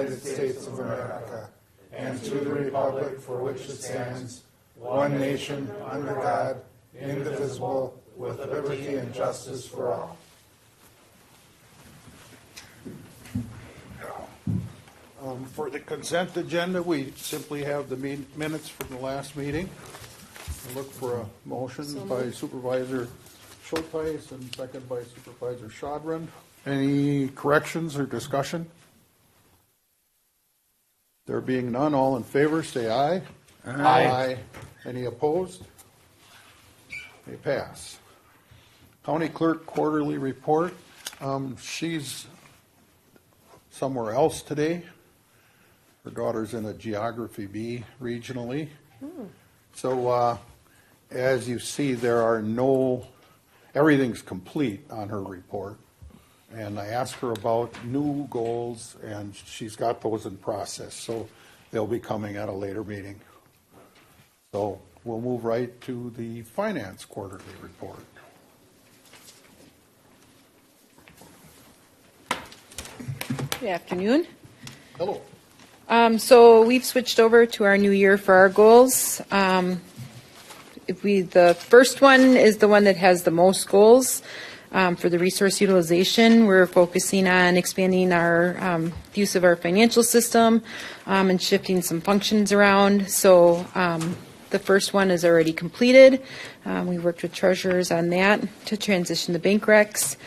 United States of America and to the republic for which it stands, one nation, under God, indivisible, with liberty and justice for all. For the consent agenda, we simply have the minutes from the last meeting. I look for a motion by Supervisor Schultheis and second by Supervisor Shodron. Any corrections or discussion? There being none, all in favor, say aye. Aye. Any opposed? They pass. County Clerk Quarterly Report. She's somewhere else today. Her daughter's in a Geography B regionally. So as you see, everything's complete on her report. And I asked her about new goals, and she's got those in process. So they'll be coming at a later meeting. So we'll move right to the Finance Quarterly Report. Good afternoon. Hello. So we've switched over to our new year for our goals. The first one is the one that has the most goals. For the resource utilization, we're focusing on expanding our use of our financial system and shifting some functions around. So the first one is already completed. We worked with treasurers on that to transition the bank recs.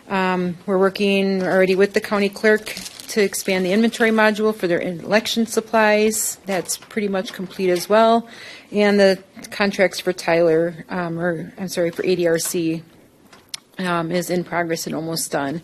We're working already with the county clerk to expand the inventory module for their election supplies. That's pretty much complete as well. And the contracts for Tyler, for ADRC is in progress and almost done.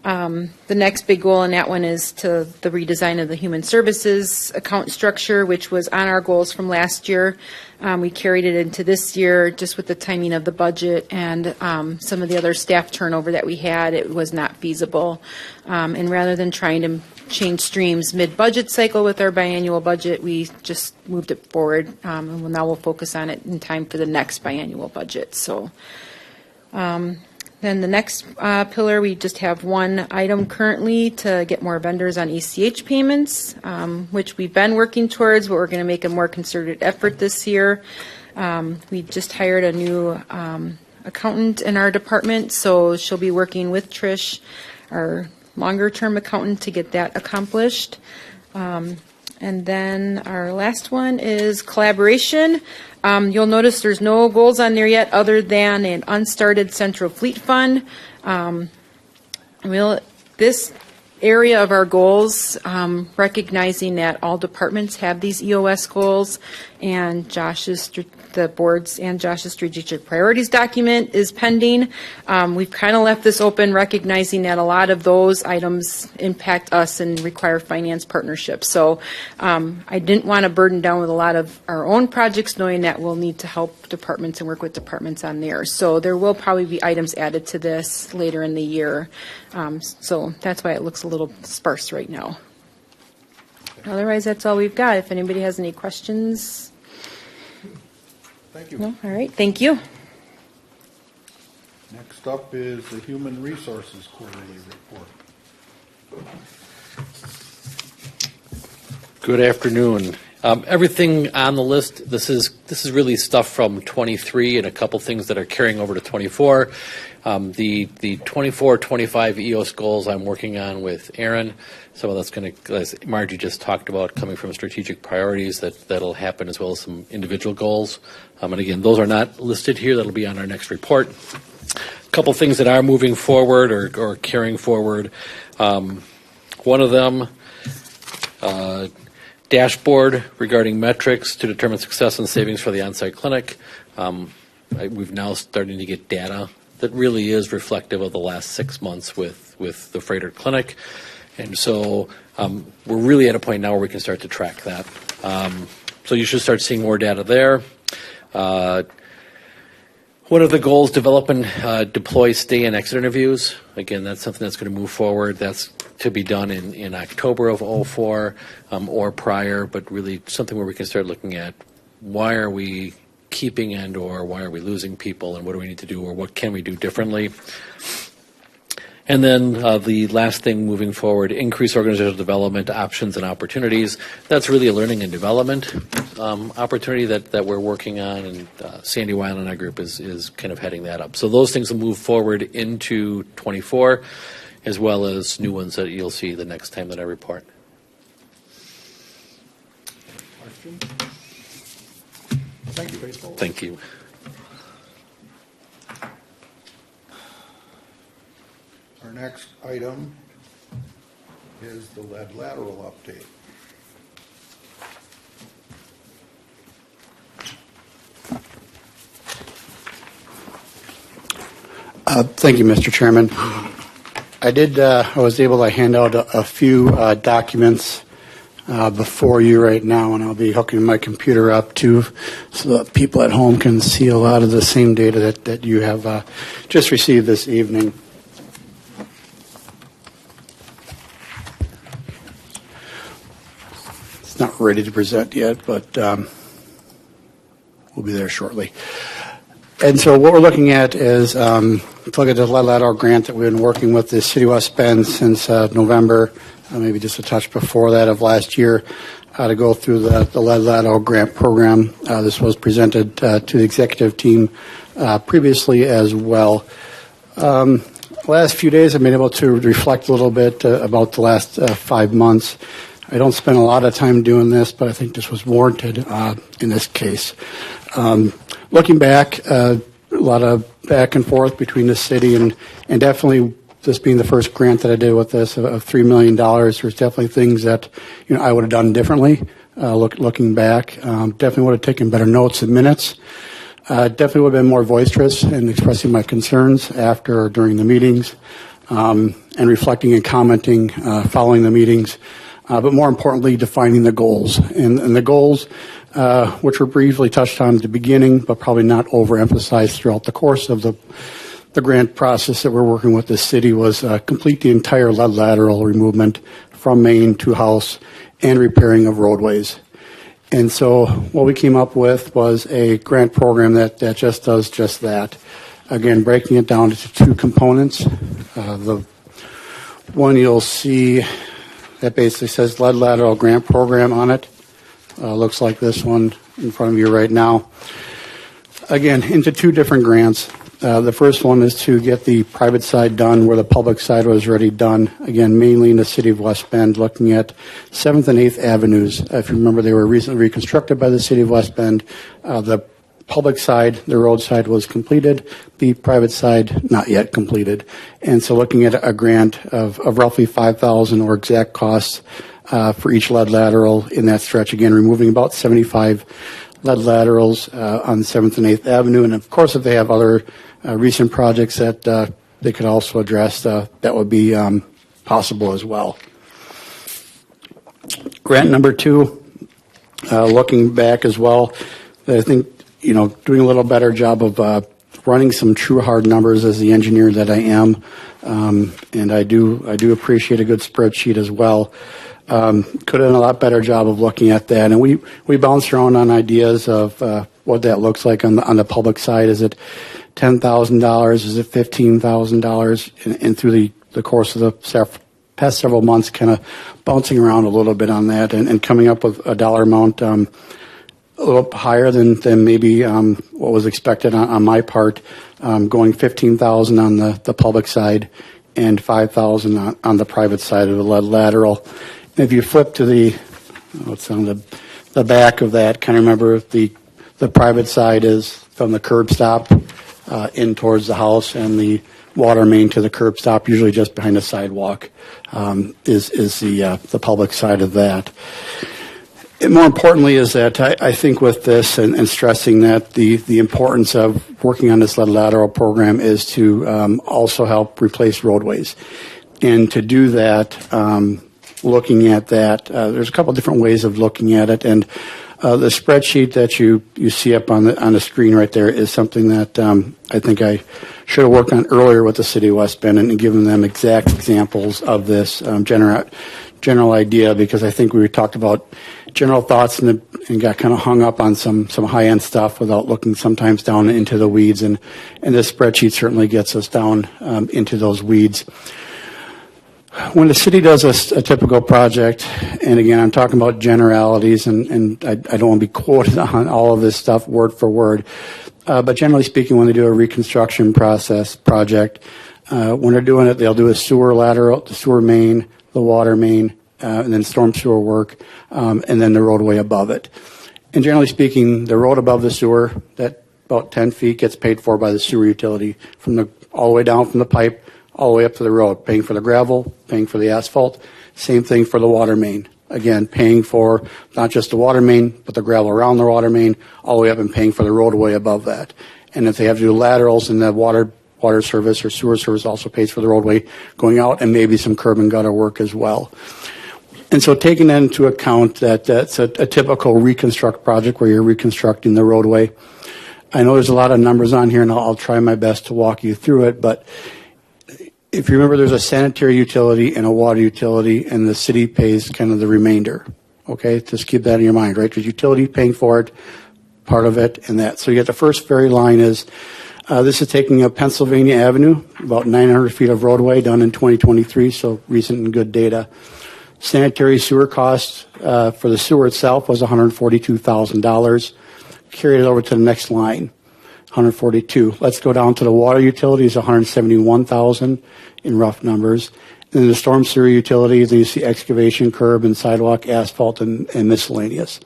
The next big goal in that one is to the redesign of the human services account structure, which was on our goals from last year. We carried it into this year just with the timing of the budget and some of the other staff turnover that we had. It was not feasible. And rather than trying to change streams mid-budget cycle with our biannual budget, we just moved it forward. And now we'll focus on it in time for the next biannual budget. So. Then the next pillar, we just have one item currently to get more vendors on ACH payments, which we've been working towards, but we're going to make a more concerted effort this year. We just hired a new accountant in our department, so she'll be working with Trish, our longer-term accountant, to get that accomplished. And then our last one is collaboration. You'll notice there's no goals on there yet other than an unstarted Central Fleet Fund. This area of our goals, recognizing that all departments have these EOS goals, and the board's and Josh's strategic priorities document is pending. We've kind of left this open, recognizing that a lot of those items impact us and require finance partnerships. So I didn't want to burden down with a lot of our own projects, knowing that we'll need to help departments and work with departments on theirs. So there will probably be items added to this later in the year. So that's why it looks a little sparse right now. Otherwise, that's all we've got. If anybody has any questions. Thank you. No? All right. Thank you. Next up is the Human Resources Quarterly Report. Good afternoon. Everything on the list, this is really stuff from 23 and a couple things that are carrying over to 24. The 24-25 EOS goals I'm working on with Aaron. Some of that's going to, as Margie just talked about, coming from strategic priorities that'll happen, as well as some individual goals. And again, those are not listed here. That'll be on our next report. A couple things that are moving forward or carrying forward. One of them, dashboard regarding metrics to determine success and savings for the on-site clinic. We've now starting to get data that really is reflective of the last 6 months with the Freighter Clinic. And so we're really at a point now where we can start to track that. So you should start seeing more data there. One of the goals, develop and deploy stay and exit interviews. Again, that's something that's going to move forward. That's to be done in October of 04 or prior, but really something where we can start looking at why are we keeping and or why are we losing people and what do we need to do or what can we do differently. And then the last thing moving forward, increase organizational development options and opportunities. That's really a learning and development opportunity that we're working on, and Sandy Weil and our group is kind of heading that up. So those things will move forward into 24, as well as new ones that you'll see the next time that I report. Questions? Thank you, baseball. Thank you. Our next item is the lead lateral update. Thank you, Mr. Chairman. I was able to hand out a few documents before you right now, and I'll be hooking my computer up too, so that people at home can see a lot of the same data that you have just received this evening. It's not ready to present yet, but we'll be there shortly. And so what we're looking at is look at the lead lateral grant that we've been working with the City of West Bend since November, maybe just a touch before that of last year, to go through the lead lateral grant program. This was presented to the executive team previously as well. Last few days I've been able to reflect a little bit about the last 5 months. I don't spend a lot of time doing this, but I think this was warranted in this case. Looking back, a lot of back and forth between the city and definitely this being the first grant that I did with this of $3 million, there's definitely things that I would have done differently. Looking back, definitely would have taken better notes and minutes. Definitely would have been more boisterous in expressing my concerns after or during the meetings, and reflecting and commenting following the meetings. But more importantly, defining the goals. And the goals, which were briefly touched on at the beginning, but probably not overemphasized throughout the course of the grant process that we're working with the city, was complete the entire lead lateral removement from main to house and repairing of roadways. And so what we came up with was a grant program that just does just that. Again, breaking it down into two components. The one you'll see that basically says lead lateral grant program on it. Looks like this one in front of you right now. Again, into two different grants. The first one is to get the private side done where the public side was already done. Again, mainly in the city of West Bend, looking at 7th and 8th Avenues. If you remember, they were recently reconstructed by the city of West Bend. The public side, the road side, was completed. The private side, not yet completed. And so looking at a grant of roughly $5,000 or exact costs for each lead lateral in that stretch. Again, removing about 75 lead laterals on 7th and 8th Avenue. And of course, if they have other recent projects that they could also address, that would be possible as well. Grant number 2, looking back as well, I think, doing a little better job of running some true hard numbers as the engineer that I am. And I do appreciate a good spreadsheet as well. Could have done a lot better job of looking at that. And we bounce around on ideas of what that looks like on the public side. Is it $10,000? Is it $15,000? And through the course of the past several months, kind of bouncing around a little bit on that and coming up with a dollar amount a little higher than maybe what was expected on my part, going $15,000 on the public side and $5,000 on the private side of the lead lateral. And if you flip to what's on the back of that, kind of remember the private side is from the curb stop in towards the house, and the water main to the curb stop, usually just behind the sidewalk, is the public side of that. And more importantly is that I think with this and stressing that the importance of working on this lead lateral program is to also help replace roadways. And to do that, looking at that, there's a couple different ways of looking at it. And the spreadsheet that you see up on the screen right there is something that I think I should have worked on earlier with the city of West Bend and given them exact examples of this, general idea, because I think we talked about general thoughts and got kind of hung up on some high-end stuff without looking sometimes down into the weeds. And this spreadsheet certainly gets us down into those weeds. When the city does a typical project, and again, I'm talking about generalities, and I don't want to be quoted on all of this stuff word for word, but generally speaking, when they do a reconstruction project, when they're doing it, they'll do a sewer lateral, the sewer main, the water main, and then storm sewer work, and then the roadway above it. And generally speaking, the road above the sewer, that about 10 feet, gets paid for by the sewer utility all the way down from the pipe all the way up to the road, paying for the gravel, paying for the asphalt. Same thing for the water main. Again, paying for not just the water main, but the gravel around the water main, all the way up and paying for the roadway above that. And if they have to do laterals, and the water service or sewer service also pays for the roadway going out, and maybe some curb and gutter work as well. And so taking that into account, that's a typical reconstruct project where you're reconstructing the roadway. I know there's a lot of numbers on here, and I'll try my best to walk you through it, but if you remember, there's a sanitary utility and a water utility, and the city pays kind of the remainder. Okay, just keep that in your mind, right? There's utility paying for it, part of it, and that. So you get the first very line is, this is taking up Pennsylvania Avenue, about 900 feet of roadway done in 2023, so recent and good data. Sanitary sewer costs for the sewer itself was $142,000. Carry it over to the next line. 142. Let's go down to the water utilities, 171,000 in rough numbers. And then the storm sewer utilities, you see excavation, curb and sidewalk, asphalt, and miscellaneous.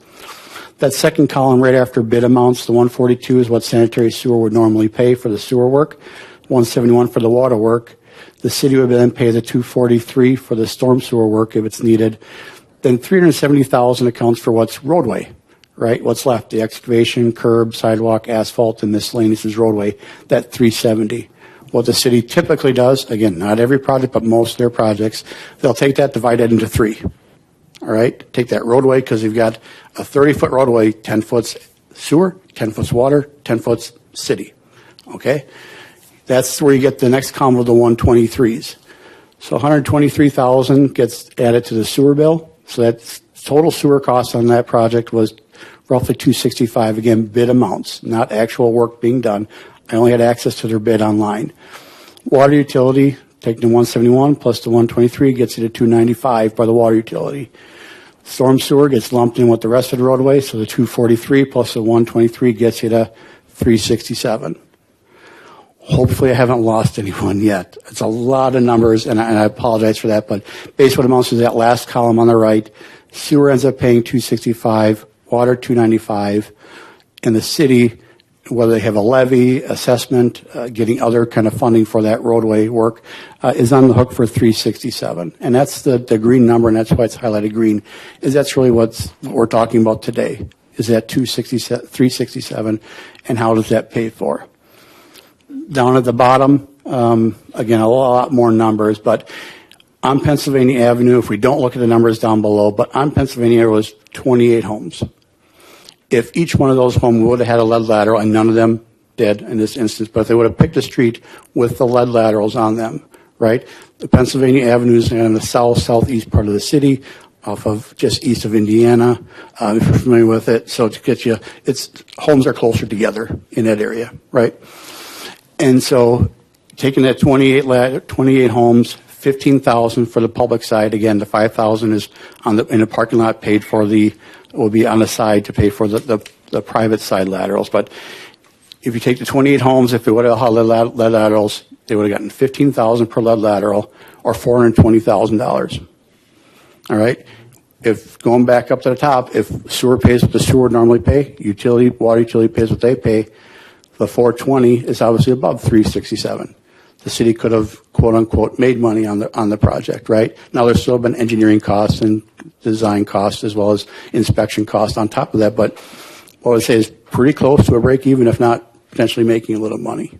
That second column right after bid amounts, the 142 is what sanitary sewer would normally pay for the sewer work, 171 for the water work. The city would then pay the 243 for the storm sewer work if it's needed. Then 370,000 accounts for what's roadway. Right, what's left? The excavation, curb, sidewalk, asphalt, and miscellaneous is roadway. That 370. What the city typically does, again, not every project, but most of their projects, they'll take that, divide it into three. All right, take that roadway, because you've got a 30-foot roadway, 10 foot sewer, 10 foot water, 10 foot city. Okay, that's where you get the next column of the 123s. So 123,000 gets added to the sewer bill. So that's total sewer cost on that project was roughly $265, again, bid amounts, not actual work being done. I only had access to their bid online. Water utility, taking the 171 plus the 123 gets you to $295 by the water utility. Storm sewer gets lumped in with the rest of the roadway, so the 243 plus the 123 gets you to $367. Hopefully I haven't lost anyone yet. It's a lot of numbers, and I apologize for that, but based what amounts to that last column on the right, sewer ends up paying $265, water $295, and the city, whether they have a levy, assessment, getting other kind of funding for that roadway work, is on the hook for $367. And that's the green number, and that's why it's highlighted green, is that's really what we're talking about today, is that $367, and how does that pay for? Down at the bottom, again, a lot more numbers, but on Pennsylvania Avenue, if we don't look at the numbers down below, but on Pennsylvania, it was 28 homes. If each one of those homes would have had a lead lateral, and none of them did in this instance, but if they would have picked a street with the lead laterals on them, right? The Pennsylvania Avenue is in the southeast part of the city, off of just east of Indiana, if you're familiar with it. So to get you, homes are closer together in that area, right? And so taking that 28 homes, 15,000 for the public side. Again, the 5,000 is in the parking lot paid for will be on the side to pay for the private side laterals. But if you take the 28 homes, if they would have had lead laterals, they would have gotten 15,000 per lead lateral, or $420,000. All right. If going back up to the top, if sewer pays what the sewer would normally pay, water utility pays what they pay, the 420 is obviously above 367. The city could have, quote unquote, made money on the project, right? Now there's still been engineering costs and design costs as well as inspection costs on top of that, but what I would say is pretty close to a break even, if not potentially making a little money,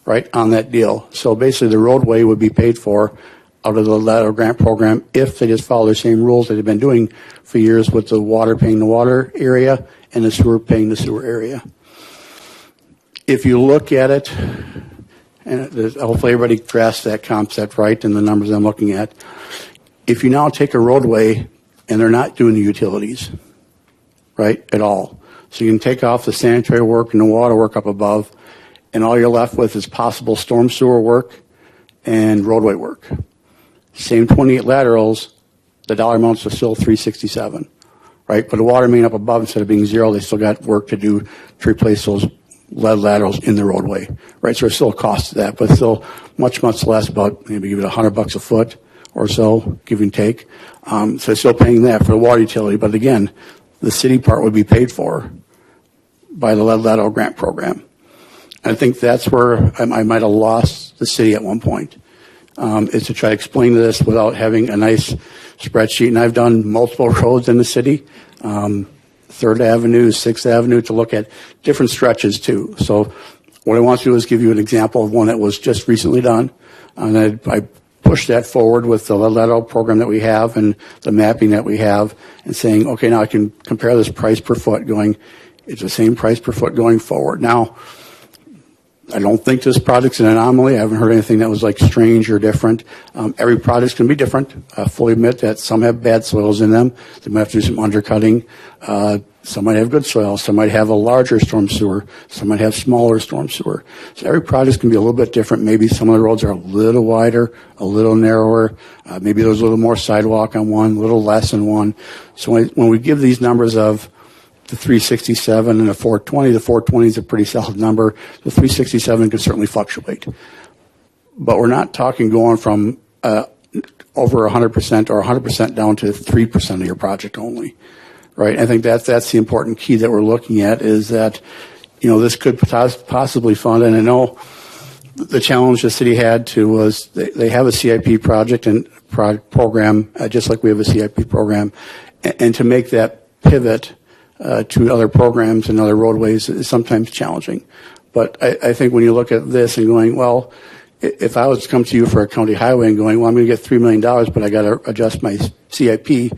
right, on that deal. So basically the roadway would be paid for out of the lateral grant program if they just follow the same rules that they've been doing for years, with the water paying the water area and the sewer paying the sewer area. If you look at it, and hopefully everybody grasps that concept right and the numbers I'm looking at. If you now take a roadway and they're not doing the utilities, right, at all. So you can take off the sanitary work and the water work up above, and all you're left with is possible storm sewer work and roadway work. Same 28 laterals, the dollar amounts are still $367, right? But the water main up above, instead of being zero, they still got work to do to replace those lead laterals in the roadway, right? So there's still a cost to that, but still much, much less, about maybe give it $100 a foot or so, give and take. So they're still paying that for the water utility, but again, the city part would be paid for by the lead lateral grant program. I think that's where I might have lost the city at one point, is to try to explain this without having a nice spreadsheet. And I've done multiple roads in the city, 3rd Avenue, 6th Avenue, to look at different stretches too. So what I want to do is give you an example of one that was just recently done. And I pushed that forward with the lead lateral program that we have and the mapping that we have, and saying, okay, now I can compare this price per foot going, it's the same price per foot going forward. Now, I don't think this project's an anomaly. I haven't heard anything that was like strange or different. Every project's going to be different. I fully admit that some have bad soils in them. They might have to do some undercutting. Some might have good soil. Some might have a larger storm sewer. Some might have smaller storm sewer. So every project's going to be a little bit different. Maybe some of the roads are a little wider, a little narrower. Maybe there's a little more sidewalk on one, a little less on one. So when we give these numbers of the 367 and the 420. The 420 is a pretty solid number. The 367 can certainly fluctuate. But we're not talking going from over 100% or 100% down to 3% of your project only, right? I think that's the important key that we're looking at, is that, you know, this could possibly fund, and I know the challenge the city had to was they have a CIP project and program, just like we have a CIP program, and to make that pivot to other programs and other roadways is sometimes challenging. But I think when you look at this and going, well, if I was to come to you for a county highway and going, well, I'm going to get $3 million, but I got to adjust my CIP,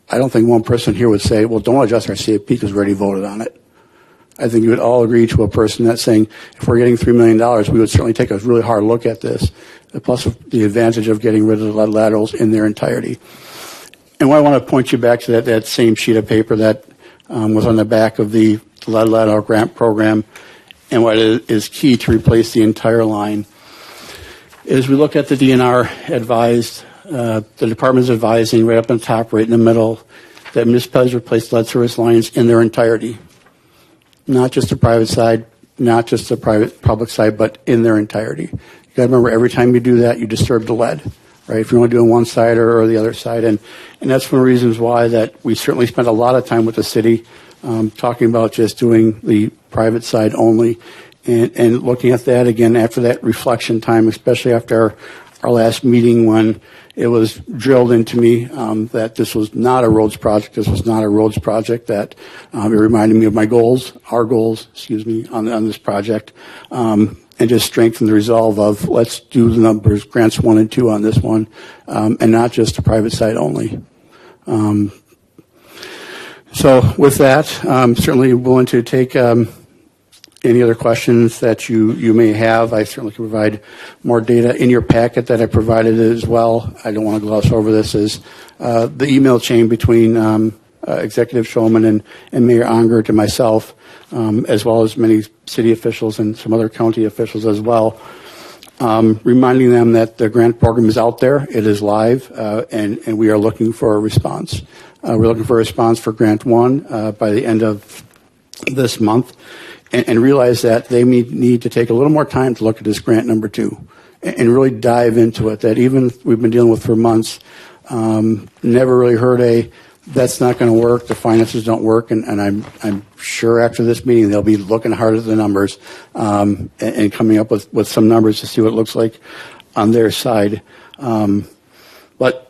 I don't think one person here would say, well, don't adjust our CIP because we already voted on it. I think you would all agree to a person that's saying, if we're getting $3 million, we would certainly take a really hard look at this, plus the advantage of getting rid of the lead laterals in their entirety. And what I want to point you back to that same sheet of paper that was on the back of the lead lateral grant program, and what is key to replace the entire line is we look at the DNR advised, the department's advising right up on the top, right in the middle, that municipalities replace lead service lines in their entirety. Not just the private side, not just the public side, but in their entirety. You got to remember, every time you do that, you disturb the lead, right? If you're only doing one side or the other side. And that's one of the reasons why that we certainly spent a lot of time with the city talking about just doing the private side only, and looking at that again after that reflection time, especially after our last meeting when it was drilled into me that this was not a roads project. This was not a roads project. That it reminded me of my goals, our goals, on this project, and just strengthen the resolve of let's do the numbers, grants 1 and 2 on this one, and not just the private side only. So with that, certainly willing to take any other questions that you may have. I certainly can provide more data in your packet that I provided as well. I don't want to gloss over this, is the email chain between Executive Shulman and Mayor Unger to myself, as well as many city officials and some other county officials as well, reminding them that the grant program is out there, it is live, and we are looking for a response. We're looking for a response for Grant 1 by the end of this month, and realize that they need to take a little more time to look at this grant number 2 and really dive into it, that even we've been dealing with for months, never really heard that's not going to work, the finances don't work, and I'm sure after this meeting they'll be looking hard at the numbers and coming up with some numbers to see what it looks like on their side. But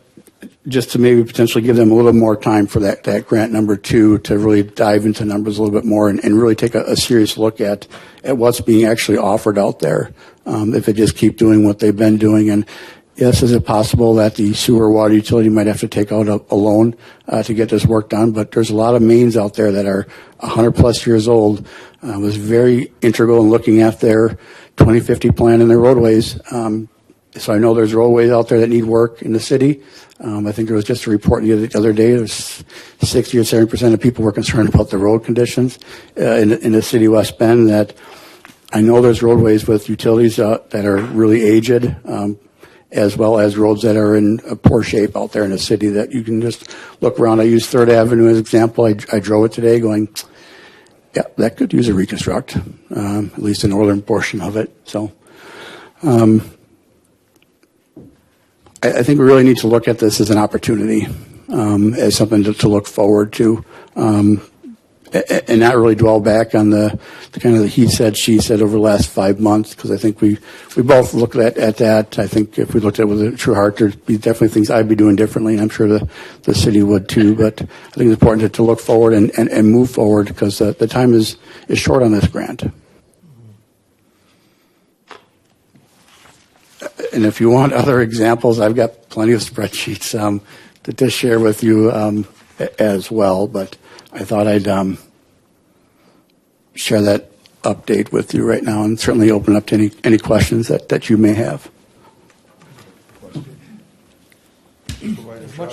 just to maybe potentially give them a little more time for that grant number 2 to really dive into numbers a little bit more and really take a serious look at what's being actually offered out there, if they just keep doing what they've been doing. And yes, is it possible that the sewer water utility might have to take out a loan to get this work done? But there's a lot of mains out there that are 100+ years old. Was very integral in looking at their 2050 plan and their roadways. So I know there's roadways out there that need work in the city. I think there was just a report the other day. There's 60 or 70% of people were concerned about the road conditions in the city of West Bend. That I know there's roadways with utilities that are really aged, as well as roads that are in a poor shape out there in the city that you can just look around. I use 3rd Avenue as an example. I drove it today going, yeah, that could use a reconstruct, at least the northern portion of it. So I think we really need to look at this as an opportunity, as something to look forward to, and not really dwell back on the kind of the he said, she said over the last 5 months, because I think we both looked at that. I think if we looked at it with a true heart, there'd be definitely things I'd be doing differently, and I'm sure the city would too. But I think it's important to look forward and move forward, because the time is short on this grant. And if you want other examples, I've got plenty of spreadsheets to share with you as well. But I thought I'd share that update with you right now, and certainly open up to any questions that you may have.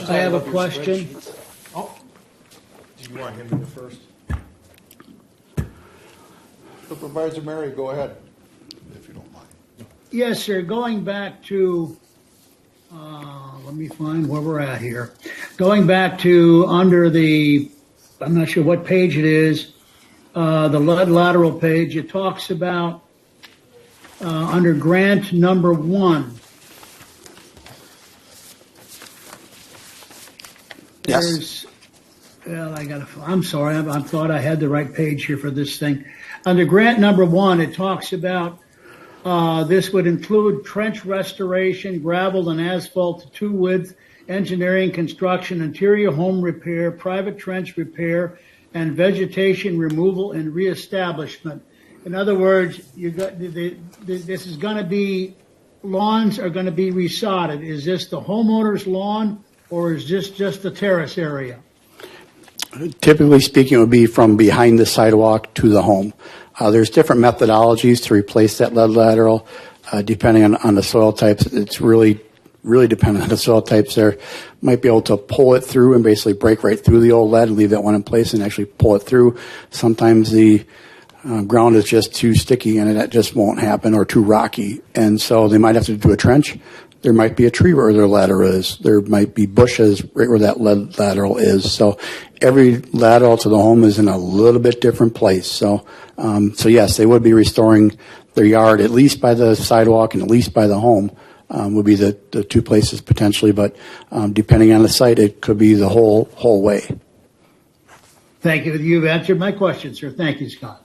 I have a question. Oh, do you want him to go first? Supervisor Mary, go ahead, if you don't mind. Yes, sir. Going back to, let me find where we're at here. Going back to under the, I'm not sure what page it is, the lead lateral page, it talks about under grant number 1. Yes. Well, I'm sorry, I thought I had the right page here for this thing. Under grant number 1, it talks about this would include trench restoration, gravel and asphalt to 2-width, engineering, construction, interior home repair, private trench repair, and vegetation removal and reestablishment. In other words, this is going to be, lawns are going to be resodded. Is this the homeowner's lawn, or is this just the terrace area? Typically speaking, it would be from behind the sidewalk to the home. There's different methodologies to replace that lead lateral, depending on the soil types. It's really dependent on the soil types. There might be able to pull it through and basically break right through the old lead and leave that one in place and actually pull it through. Sometimes the ground is just too sticky and that just won't happen, or too rocky. And so they might have to do a trench. There might be a tree where their lateral is. There might be bushes right where that lead lateral is. So every lateral to the home is in a little bit different place. So yes, they would be restoring their yard at least by the sidewalk and at least by the home. Would be the 2 places potentially, but depending on the site, it could be the whole way. Thank you. You've answered my question, sir. Thank you, Scott.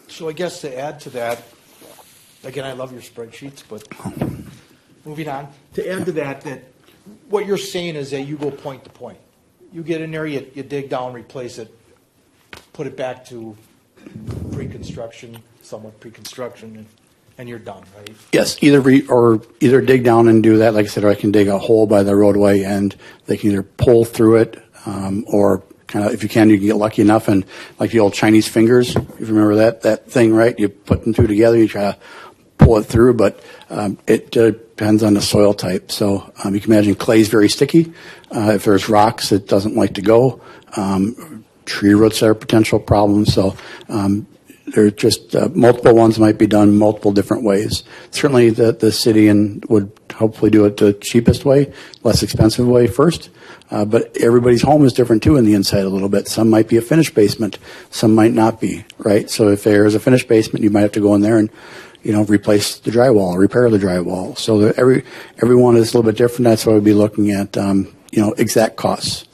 So I guess to add to that, again, I love your spreadsheets, but moving on. To add to that what you're saying is that you go point to point. You get in there, you dig down, replace it, put it back to pre-construction, somewhat pre-construction, and you're done, right? Yes, either dig down and do that, like I said, or I can dig a hole by the roadway and they can either pull through it, or kind of, if you can get lucky enough, and like the old Chinese fingers, if you remember that thing, right? You put them 2 together, you try to pull it through, but it depends on the soil type. So you can imagine clay is very sticky. If there's rocks, it doesn't like to go. Tree roots are potential problems. So there are just multiple ones might be done multiple different ways. Certainly the city would hopefully do it the cheapest way, less expensive way first. But everybody's home is different too in the inside a little bit. Some might be a finished basement, some might not be, right? So if there's a finished basement, you might have to go in there and, replace the drywall, repair the drywall. So everyone is a little bit different. That's why we'd be looking at, exact costs.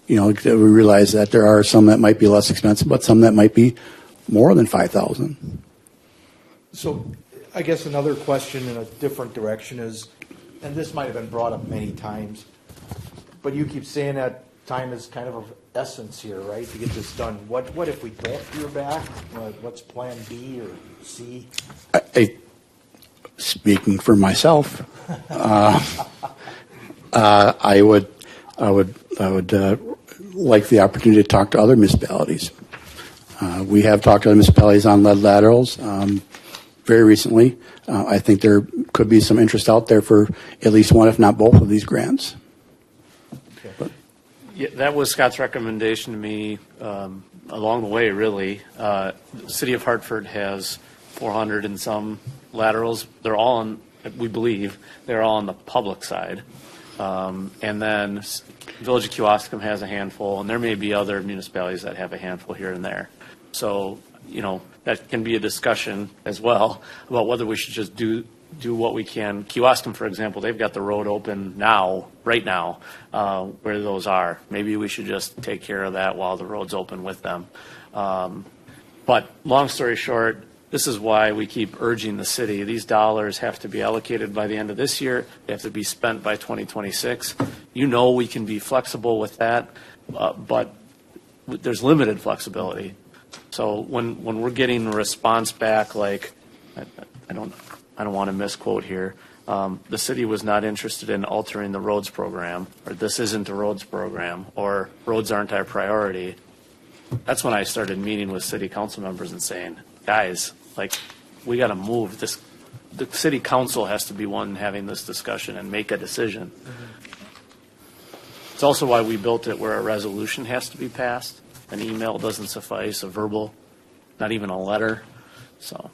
We realize that there are some that might be less expensive, but some that might be more than $5,000. So I guess another question in a different direction is, and this might have been brought up many times, but you keep saying that time is kind of essence here, right, to get this done. What if we don't hear back? What's plan B or C? Speaking for myself, I would like the opportunity to talk to other municipalities. We have talked to other municipalities on lead laterals. Very very recently. I think there could be some interest out there for at least one, if not both, of these grants. Yeah, that was Scott's recommendation to me along the way, really. The City of Hartford has 400 and some laterals. They're all on, we believe, they're all on the public side. And then Village of Kewaskum has a handful, and there may be other municipalities that have a handful here and there. So, you know, that can be a discussion as well about whether we should just do what we can. Kewaskum, for example, they've got the road open now, right now, where those are. Maybe we should just take care of that while the road's open with them. But long story short, this is why we keep urging the city. These dollars have to be allocated by the end of this year. They have to be spent by 2026. You know we can be flexible with that, but there's limited flexibility. So when we're getting a response back like, I don't want to misquote here, the city was not interested in altering the roads program, or this isn't a roads program, or roads aren't our priority. That's when I started meeting with city council members and saying, guys, like, we got to move this. The city council has to be one having this discussion and make a decision. It's also why we built it where a resolution has to be passed. An email doesn't suffice, a verbal, not even a letter. So.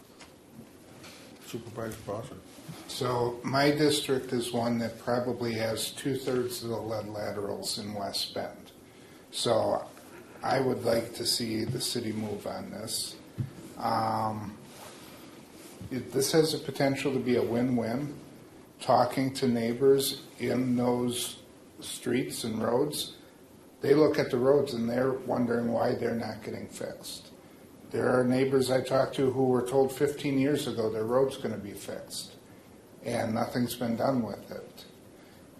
Supervisor Prosser. So my district is one that probably has 2/3 of the lead laterals in West Bend. So I would like to see the city move on this. This has the potential to be a win-win. Talking to neighbors in those streets and roads, they look at the roads and they're wondering why they're not getting fixed. There are neighbors I talked to who were told 15 years ago their road's going to be fixed, and nothing's been done with it.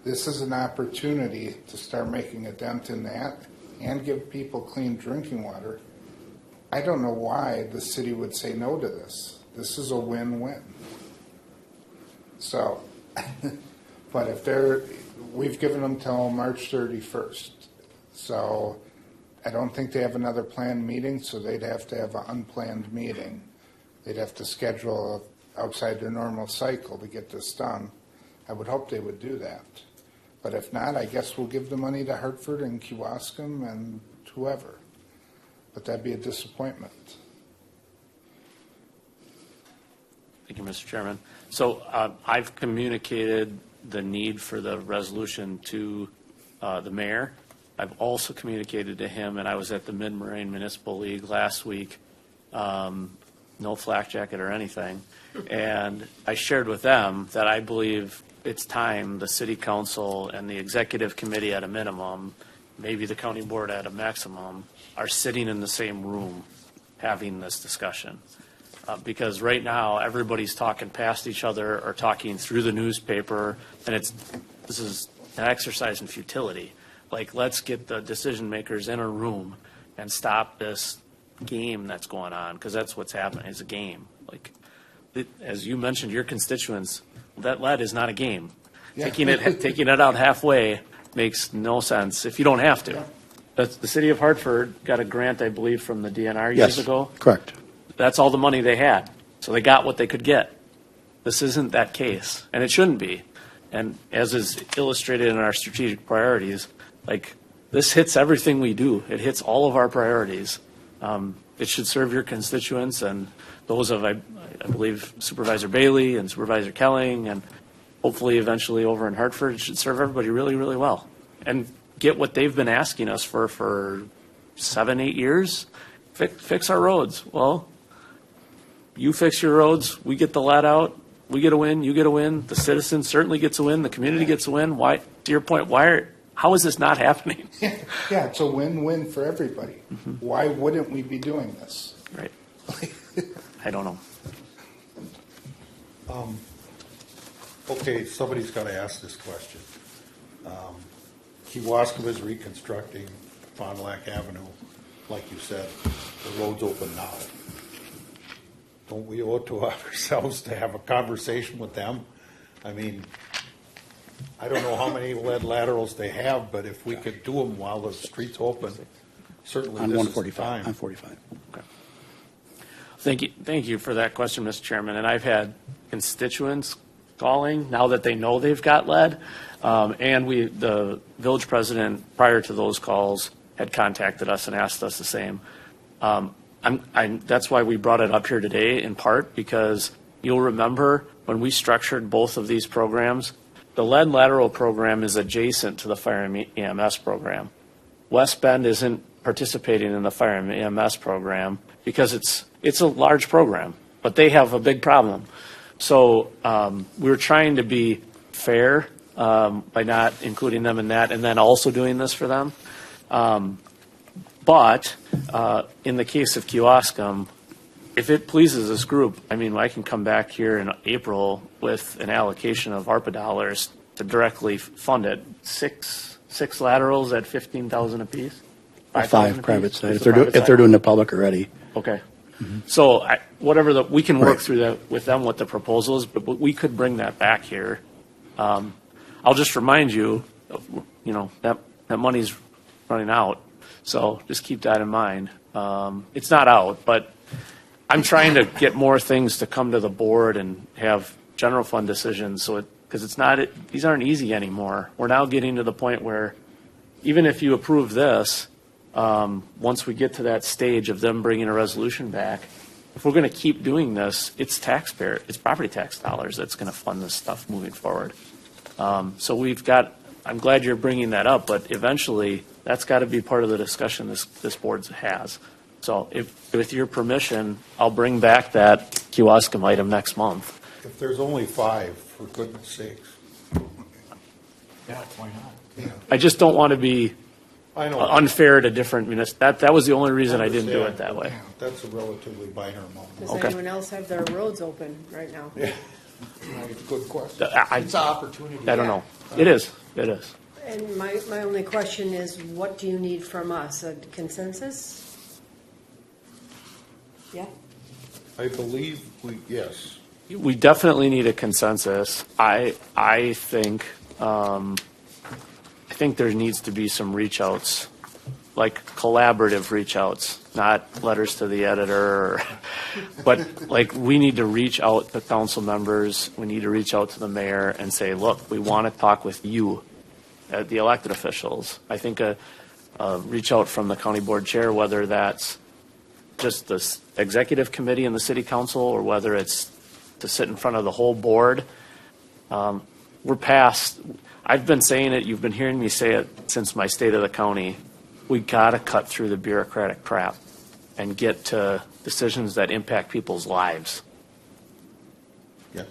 This is an opportunity to start making a dent in that and give people clean drinking water. I don't know why the city would say no to this. This is a win-win. So, but if we've given them till March 31st. So I don't think they have another planned meeting, so they'd have to have an unplanned meeting. They'd have to schedule outside their normal cycle to get this done. I would hope they would do that. But if not, I guess we'll give the money to Hartford and Kewaskum and whoever. But that'd be a disappointment. Thank you, Mr. Chairman. So I've communicated the need for the resolution to the mayor. I've also communicated to him, and I was at the Mid-Moraine Municipal League last week, no flak jacket or anything, and I shared with them that I believe it's time the city council and the executive committee at a minimum, maybe the county board at a maximum, are sitting in the same room having this discussion. Because right now, everybody's talking past each other or talking through the newspaper, and this is an exercise in futility. Like, let's get the decision makers in a room and stop this game that's going on, because that's what's happening. It's a game. Like, as you mentioned, your constituents, that lead is not a game. Yeah. Taking it out halfway makes no sense if you don't have to. The city of Hartford got a grant, I believe, from the DNR years ago. Correct. That's all the money they had. So they got what they could get. This isn't that case, and it shouldn't be. And as is illustrated in our strategic priorities, like, this hits everything we do. It hits all of our priorities. It should serve your constituents and those of, I believe, Supervisor Bailey and Supervisor Kelling, and hopefully eventually over in Hartford. It should serve everybody really, really well and get what they've been asking us for 7-8 years. Fix our roads. Well, you fix your roads, we get the lead out, we get a win, you get a win, the citizen certainly gets a win, the community gets a win. Why, to your point, how is this not happening? Yeah, it's a win-win for everybody. Mm-hmm. Why wouldn't we be doing this? Right. I don't know. Okay, somebody's got to ask this question. Kewaskum is reconstructing Fond du Lac Avenue, like you said. The road's open now. Don't we owe it to ourselves to have a conversation with them? I mean, I don't know how many lead laterals they have, but if we could do them while the street's open, certainly On this 145. is the time. On 45. Okay. Thank you for that question, Mr. Chairman. And I've had constituents calling now that they know they've got lead. And the village president, prior to those calls, had contacted us and asked us the same. That's why we brought it up here today, in part because you'll remember when we structured both of these programs, the lead lateral program is adjacent to the fire and EMS program. West Bend isn't participating in the fire and EMS program because it's a large program, but they have a big problem. So we're trying to be fair by not including them in that and then also doing this for them. But in the case of Kewaskum, if it pleases this group, I mean, I can come back here in April with an allocation of ARPA dollars to directly fund it. Six laterals at 15,000 apiece. 5 private side, if Private they're doing the public already. Okay. So we can work through that with them, what the proposal is, but we could bring that back here. I'll just remind you, that money's running out. So just keep that in mind. It's not out, but I'm trying to get more things to come to the board and have general fund decisions. So because these aren't easy anymore. We're now getting to the point where even if you approve this, once we get to that stage of them bringing a resolution back, if we're going to keep doing this, it's property tax dollars that's going to fund this stuff moving forward. So I'm glad you're bringing that up, but eventually that's got to be part of the discussion this board has. So with your permission, I'll bring back that Kewaskum item next month. If there's only 5, for goodness sakes. Yeah, why not? I just don't want to be I know. unfair to different municipalities. That was the only reason I didn't do it that way. Yeah, that's a relatively minor amount. Does Okay. anyone else have their roads open right now? Yeah. Good question. It's an opportunity. I don't know. It is. And my only question is, what do you need from us? A consensus? Yeah? I believe yes. We definitely need a consensus. I think there needs to be some reach outs, like collaborative reach outs, not letters to the editor, but like we need to reach out to council members. We need to reach out to the mayor and say, look, we want to talk with you, the elected officials. I think a reach out from the county board chair, whether that's just the executive committee and the city council, or whether it's to sit in front of the whole board. We're past, I've been saying it, you've been hearing me say it since my state of the county. We got to cut through the bureaucratic crap and get to decisions that impact people's lives. Yes.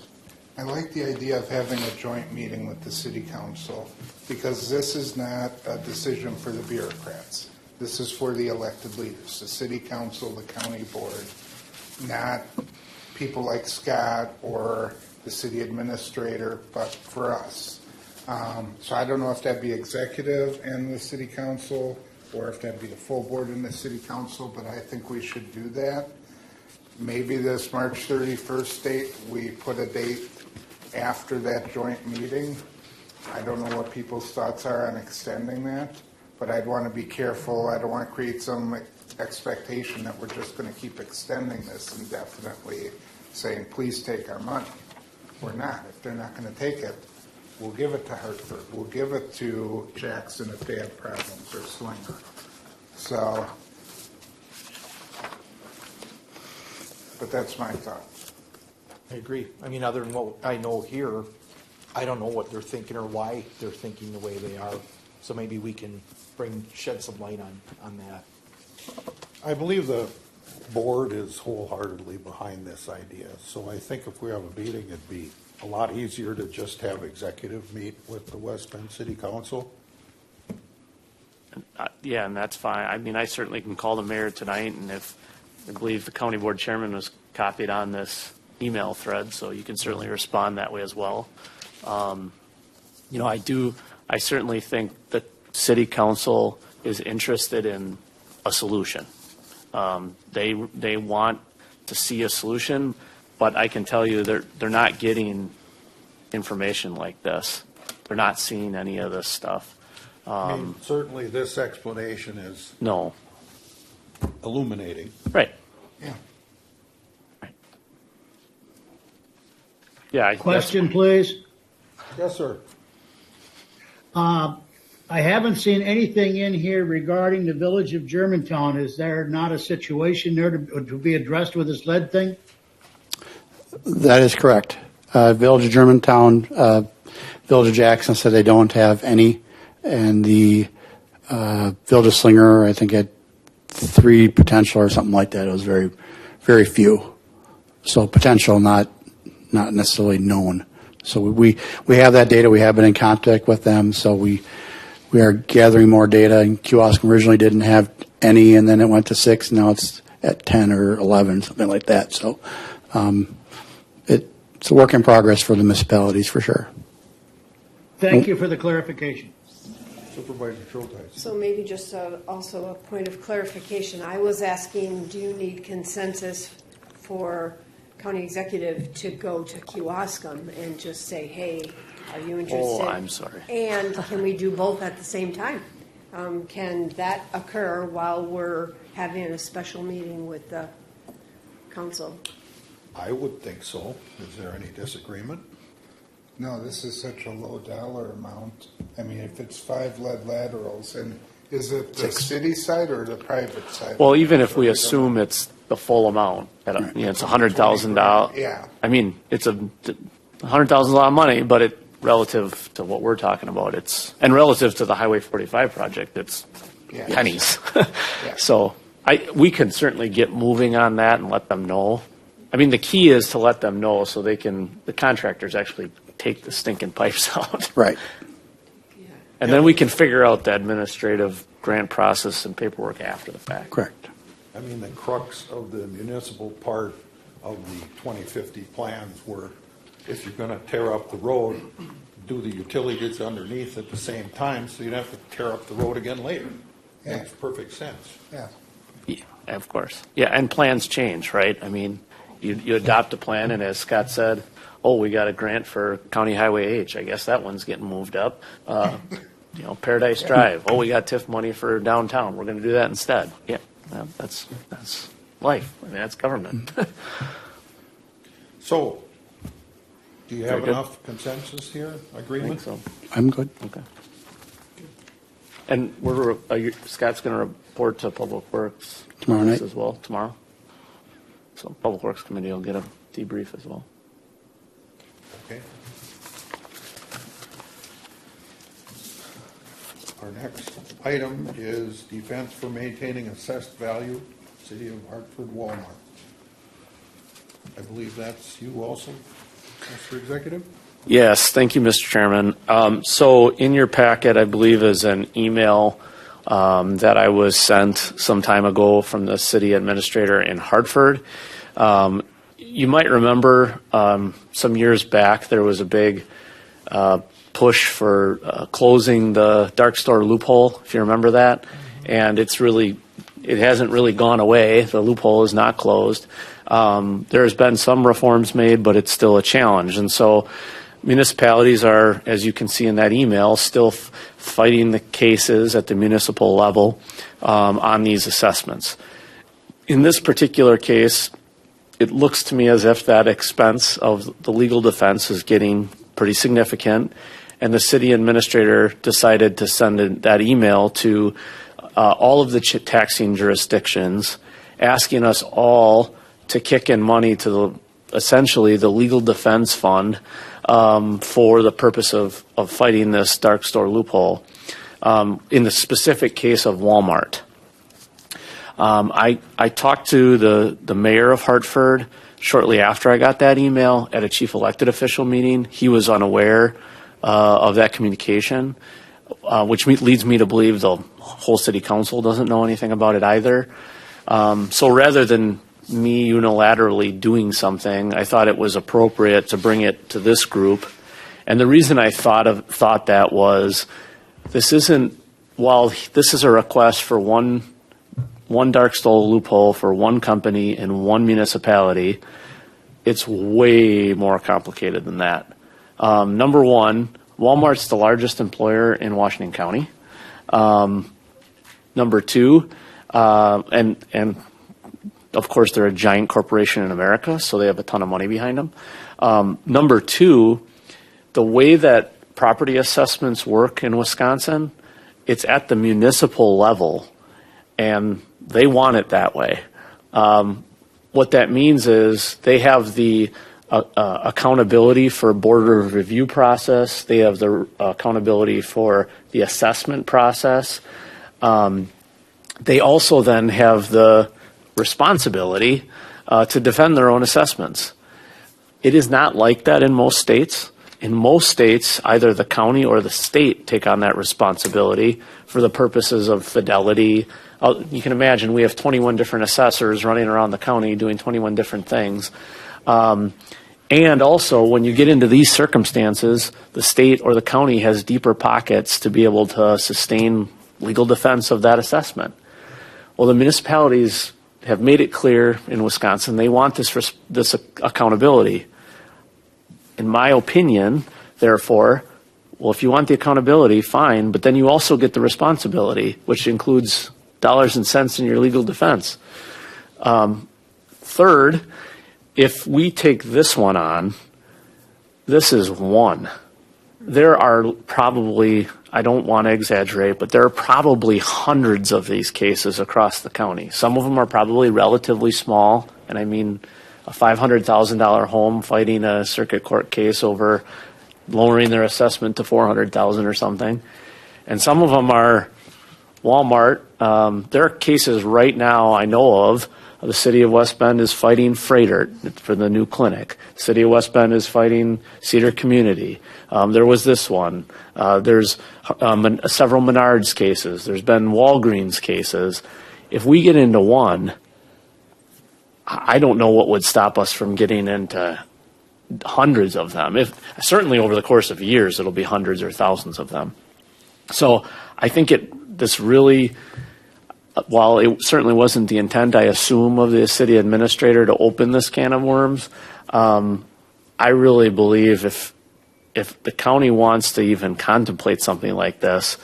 I like the idea of having a joint meeting with the city council, because this is not a decision for the bureaucrats. This is for the elected leaders, the city council, the county board, not people like Scott or the city administrator, but for us. So I don't know if that'd be executive and the city council, or if that'd be the full board and the city council, but I think we should do that. Maybe this March 31st date, we put a date after that joint meeting. I don't know what people's thoughts are on extending that, but I'd want to be careful. I don't want to create some expectation that we're just going to keep extending this indefinitely, saying, please take our money. We're not. If they're not going to take it, we'll give it to Hartford. We'll give it to Jackson if they have problems, or Slinger. So, but that's my thoughts. I agree. I mean, other than what I know here, I don't know what they're thinking or why they're thinking the way they are. So maybe we can shed some light on that. I believe the board is wholeheartedly behind this idea. So I think if we have a meeting, it'd be a lot easier to just have executive meet with the West Bend City Council. Yeah, and that's fine. I mean, I certainly can call the mayor tonight, and if I believe the county board chairman was copied on this email thread, so you can certainly respond that way as well. I certainly think the city council is interested in a solution. They want to see a solution, but I can tell you they're not getting information like this. They're not seeing any of this stuff. I mean, certainly this explanation is No. illuminating. Right. Yeah. Yeah. Question, please. Yes, sir. I haven't seen anything in here regarding the village of Germantown. Is there not a situation there to be addressed with this lead thing? That is correct. Village of Germantown, Village of Jackson said they don't have any, and the Village of Slinger, I think, had 3 potential or something like that. It was very, very few. So potential, not necessarily known. So we have that data. We have been in contact with them. So we are gathering more data. And Kewaskum originally didn't have any, and then it went to 6. Now it's at 10 or 11, something like that. So it's a work in progress for the municipalities for sure. Thank you for the clarification. Supervisor Schulteis. So maybe just also a point of clarification. I was asking, do you need consensus for county executive to go to Kewaskum and just say, hey, are you interested? Oh, I'm sorry. And can we do both at the same time? Can that occur while we're having a special meeting with the council? I would think so. Is there any disagreement? No, this is such a low dollar amount. I mean, if it's 5 lead laterals, and is it the city side or the private side? Well, even if we assume it's the full amount, it's $100,000. Yeah. I mean, it's $100,000 is a lot of money, but it relative to what we're talking about, and relative to the Highway 45 project, it's Yeah. pennies. Yeah. So we can certainly get moving on that and let them know. I mean, the key is to let them know so the contractors actually take the stinking pipes out. Right. And then we can figure out the administrative grant process and paperwork after the fact. Correct. I mean, the crux of the municipal part of the 2050 plans were, if you're going to tear up the road, do the utilities underneath at the same time, so you'd have to tear up the road again later. Yeah. Makes perfect sense. Yeah. Yeah, of course. Yeah, and plans change, right? I mean, you adopt a plan, and as Scott said, oh, we got a grant for County Highway H. I guess that one's getting moved up. Paradise Drive. Oh, we got TIF money for downtown. We're going to do that instead. Yeah, that's life. I mean, that's government. So, do you have Very good. enough consensus here, I think agreement? so. I'm good. Okay. And Scott's going to report to Public Works Tomorrow night. as well tomorrow. So Public Works Committee will get a debrief as well. Okay. Our next item is defense for maintaining assessed value, City of Hartford Walmart. I believe that's you also, Mr. Executive? Yes, thank you, Mr. Chairman. So in your packet, I believe, is an email that I was sent some time ago from the city administrator in Hartford. You might remember some years back there was a big push for closing the dark store loophole, if you remember that. And it hasn't really gone away. The loophole is not closed. There's been some reforms made, but it's still a challenge. And so municipalities are, as you can see in that email, still fighting the cases at the municipal level on these assessments. In this particular case, it looks to me as if that expense of the legal defense is getting pretty significant, and the city administrator decided to send that email to all of the taxing jurisdictions, asking us all to kick in money to essentially the legal defense fund for the purpose of fighting this dark store loophole. In the specific case of Walmart, I talked to the mayor of Hartford shortly after I got that email at a chief elected official meeting. He was unaware of that communication, which leads me to believe the whole city council doesn't know anything about it either. So rather than me unilaterally doing something, I thought it was appropriate to bring it to this group. And the reason I thought that was while this is a request for one dark store loophole for one company in one municipality, it's way more complicated than that. Number one, Walmart's the largest employer in Washington County. Number two, and of course, they're a giant corporation in America, so they have a ton of money behind them. Number two, the way that property assessments work in Wisconsin, it's at the municipal level, and they want it that way. What that means is they have the accountability for border review process. They have the accountability for the assessment process. They also then have the responsibility to defend their own assessments. It is not like that in most states. In most states, either the county or the state take on that responsibility for the purposes of fidelity. You can imagine we have 21 different assessors running around the county doing 21 different things. And also, when you get into these circumstances, the state or the county has deeper pockets to be able to sustain legal defense of that assessment. Well, the municipalities have made it clear in Wisconsin they want this accountability. In my opinion, therefore, well, if you want the accountability, fine, but then you also get the responsibility, which includes dollars and cents in your legal defense. Third, if we take this one on, this is one. There are probably, I don't want to exaggerate, but there are probably hundreds of these cases across the county. Some of them are probably relatively small, and I mean a $500,000 home fighting a circuit court case over lowering their assessment to $400,000 or something. And some of them are Walmart. There are cases right now I know of. The city of West Bend is fighting Freighter for the new clinic. The city of West Bend is fighting Cedar Community. There was this one. There's several Menards cases. There's been Walgreens cases. If we get into one, I don't know what would stop us from getting into hundreds of them. Certainly over the course of years, it'll be hundreds or thousands of them. So I think this really, while it certainly wasn't the intent, I assume, of the city administrator to open this can of worms, I really believe if the county wants to even contemplate something like this,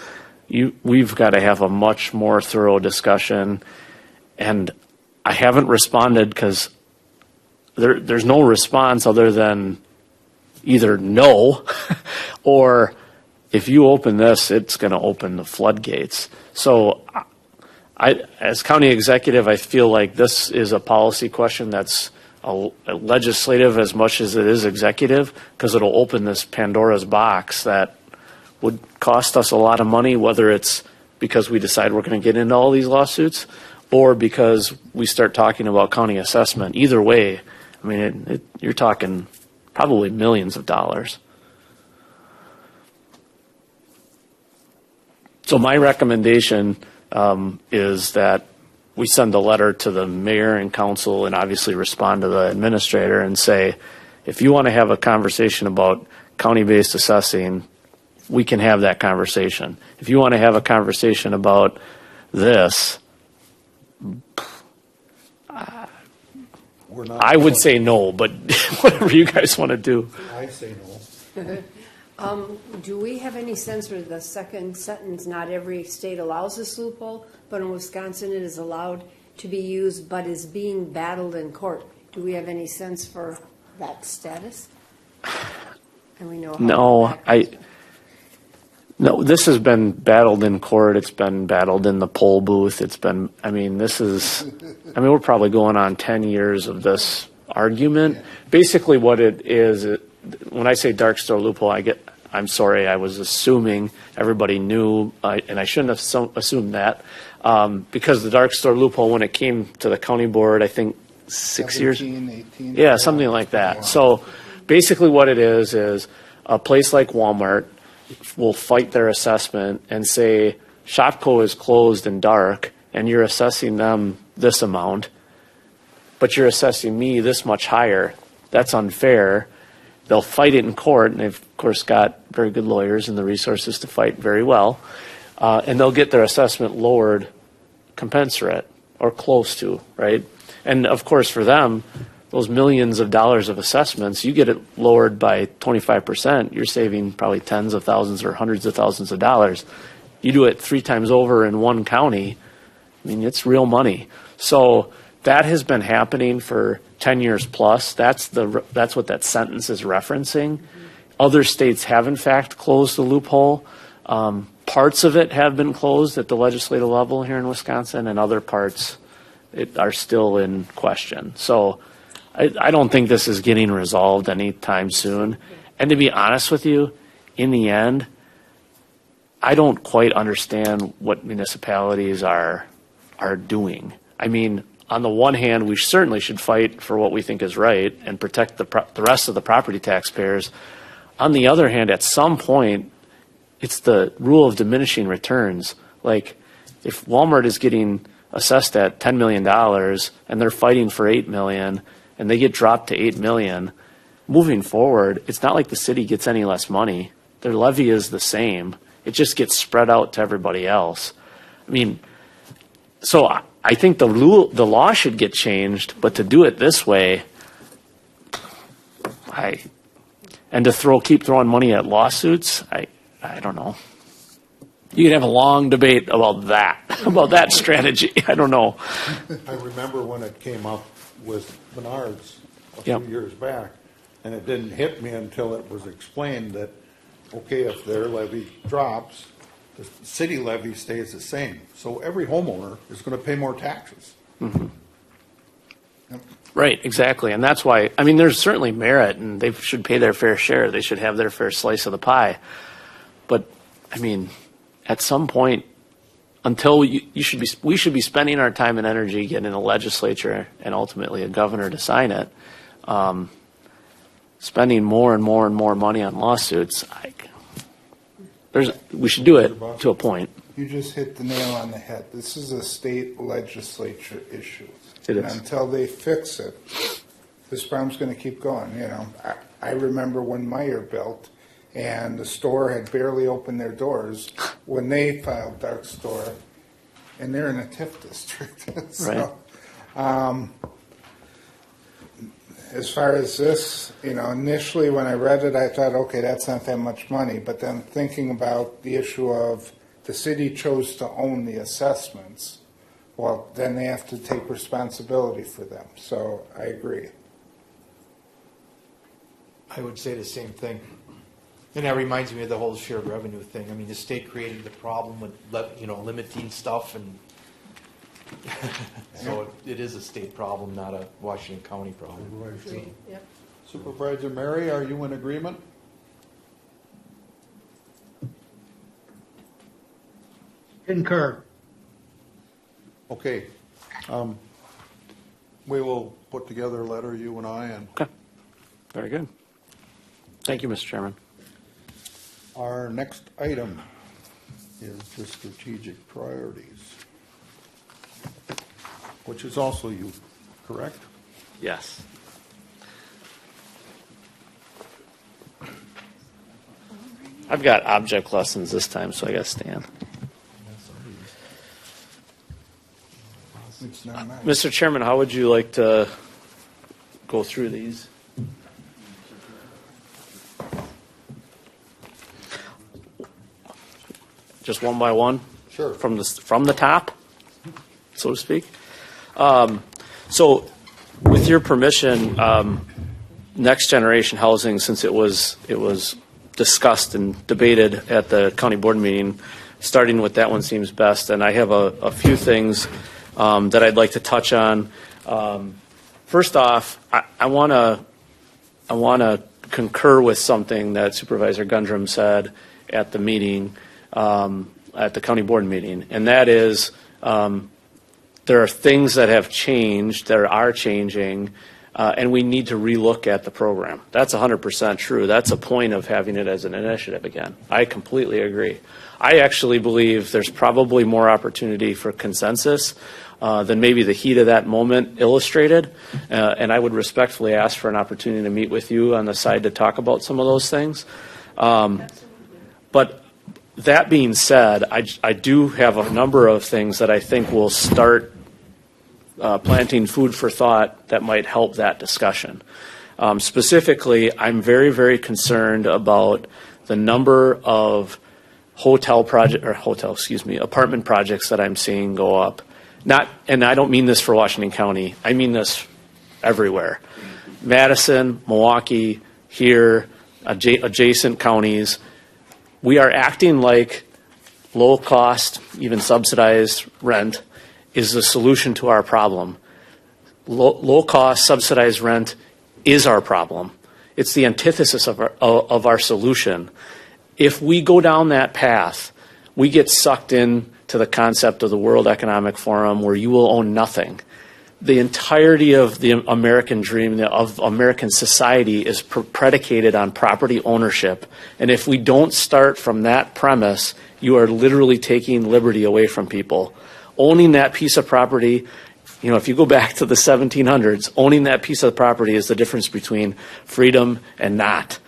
we've got to have a much more thorough discussion. And I haven't responded because there's no response other than either no or if you open this, it's going to open the floodgates. So as county executive, I feel like this is a policy question that's a legislative as much as it is executive, because it'll open this Pandora's box that would cost us a lot of money, whether it's because we decide we're going to get into all these lawsuits or because we start talking about county assessment. Either way, I mean, you're talking probably millions of dollars. So my recommendation is that we send a letter to the mayor and council and obviously respond to the administrator and say, if you want to have a conversation about county-based assessing, we can have that conversation. If you want to have a conversation about this, I would say no, but whatever you guys want to do. I say no. Do we have any sense for the second sentence, not every state allows this loophole, but in Wisconsin it is allowed to be used but is being battled in court? Do we have any sense for that status? And we know how No, this has been battled in court. It's been battled in the poll booth. We're probably going on 10 years of this argument. Yeah. Basically what it is, when I say dark store loophole, I'm sorry, I was assuming everybody knew, and I shouldn't have assumed that, because the dark store loophole, when it came to the county board, I think 6 years? 18. Yeah, something like that. Wow. So basically what it is a place like Walmart will fight their assessment and say, Shopko is closed and dark, and you're assessing them this amount, but you're assessing me this much higher. That's unfair. They'll fight it in court, and they've, of course, got very good lawyers and the resources to fight very well, and they'll get their assessment lowered commensurate or close to, right? And, of course, for them, those millions of dollars of assessments, you get it lowered by 25%, you're saving probably tens of thousands or hundreds of thousands of dollars. You do it 3 times over in one county, I mean, it's real money. So That has been happening for 10 years plus. That's what that sentence is referencing. Other states have in fact closed the loophole. Parts of it have been closed at the legislative level here in Wisconsin, and other parts are still in question. So I don't think this is getting resolved anytime soon. And to be honest with you, in the end, I don't quite understand what municipalities are doing. I mean, on the one hand, we certainly should fight for what we think is right and protect the rest of the property taxpayers. On the other hand, at some point, it's the rule of diminishing returns. Like, if Walmart is getting assessed at $10 million and they're fighting for $8 million and they get dropped to $8 million, moving forward, it's not like the city gets any less money. Their levy is the same. It just gets spread out to everybody else. I mean, so I think the law should get changed, but to do it this way, and to keep throwing money at lawsuits, I don't know. You can have a long debate about that strategy. I don't know. I remember when it came up with Menards a few Yep. years back, and it didn't hit me until it was explained that, okay, if their levy drops, the city levy stays the same. So every homeowner is going to pay more taxes. Right, exactly. And that's why, I mean, there's certainly merit, and they should pay their fair share. They should have their fair slice of the pie. But, I mean, at some point, until we should be spending our time and energy getting a legislature and ultimately a governor to sign it, spending more and more and more money on lawsuits. We should do it to a point. You just hit the nail on the head. This is a state legislature issue. It And is. until they fix it, this problem's going to keep going. You know, I remember when Meyer built, and the store had barely opened their doors when they filed dark store, and they're in a TIF district. So, as far as this, you know, initially when I read it, I thought, okay, that's not that much money. But then thinking about the issue of the city chose to own the assessments, well, then they have to take responsibility for them. So I agree. I would say the same thing. And that reminds me of the whole shared revenue thing. I mean, the state created the problem with, limiting stuff, and so it is a state problem, not a Washington County problem. Yep. Supervisor Mary, are you in agreement? Concur. Okay. We will put together a letter, you and I, and Okay. Very good. Thank you, Mr. Chairman. our next item is the strategic priorities, which is also you, correct? Yes. I've got object lessons this time, so I got to stand. It's not mine. Mr. Chairman, how would you like to go through these? Just one by one? Sure. From the top, so to speak? So with your permission, next generation housing, since it was discussed and debated at the county board meeting, starting with that one seems best. And I have a few things that I'd like to touch on. First off, I want to concur with something that Supervisor Gundrum said at the meeting, at the county board meeting, and that is there are things that have changed, that are changing, and we need to relook at the program. That's 100% true. That's a point of having it as an initiative again. I completely agree. I actually believe there's probably more opportunity for consensus than maybe the heat of that moment illustrated, and I would respectfully ask for an opportunity to meet with you on the side to talk about some of those things. But that being said, I do have a number of things that I think will start planting food for thought that might help that discussion. Specifically, I'm very, very concerned about the number of apartment projects that I'm seeing go up. and I don't mean this for Washington County, I mean this everywhere. Madison, Milwaukee, here, adjacent counties, we are acting like low cost, even subsidized rent is the solution to our problem. Low cost, subsidized rent is our problem. It's the antithesis of our solution. If we go down that path, we get sucked in to the concept of the World Economic Forum where you will own nothing. The entirety of the American dream, of American society, is predicated on property ownership. And if we don't start from that premise, you are literally taking liberty away from people. Owning that piece of property, you know, if you go back to the 1700s, owning that piece of property is the difference between freedom and not.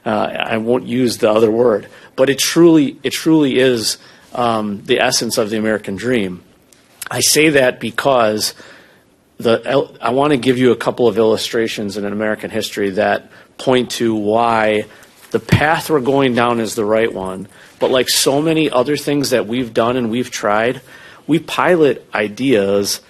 I won't use the other word, but it truly is the essence of the American dream. I say that because I want to give you a couple of illustrations in American history that point to why the path we're going down is the right one. But like so many other things that we've done and we've tried, we pilot ideas,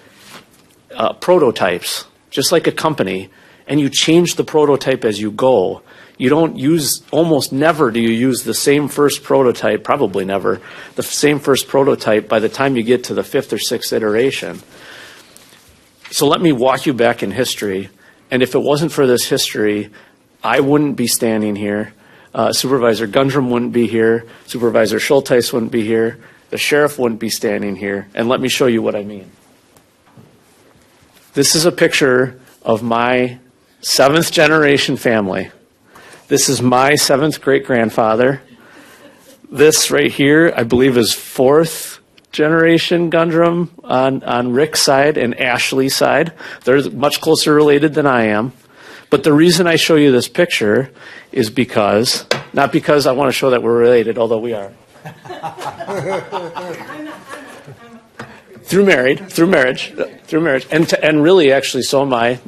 prototypes, just like a company, and you change the prototype as you go. You don't use, almost never do you use the same first prototype, probably never, the same first prototype by the time you get to the fifth or sixth iteration. So let me walk you back in history, and if it wasn't for this history, I wouldn't be standing here. Supervisor Gundrum wouldn't be here. Supervisor Schulteis wouldn't be here. The sheriff wouldn't be standing here. And let me show you what I mean. This is a picture of my 7th generation family. This is my 7th great-grandfather. This right here, I believe, is 4th generation Gundrum on Rick's side and Ashley's side. They're much closer related than I am. But the reason I show you this picture is because, not because I want to show that we're related, although we are. Through marriage, and really, actually, so am I.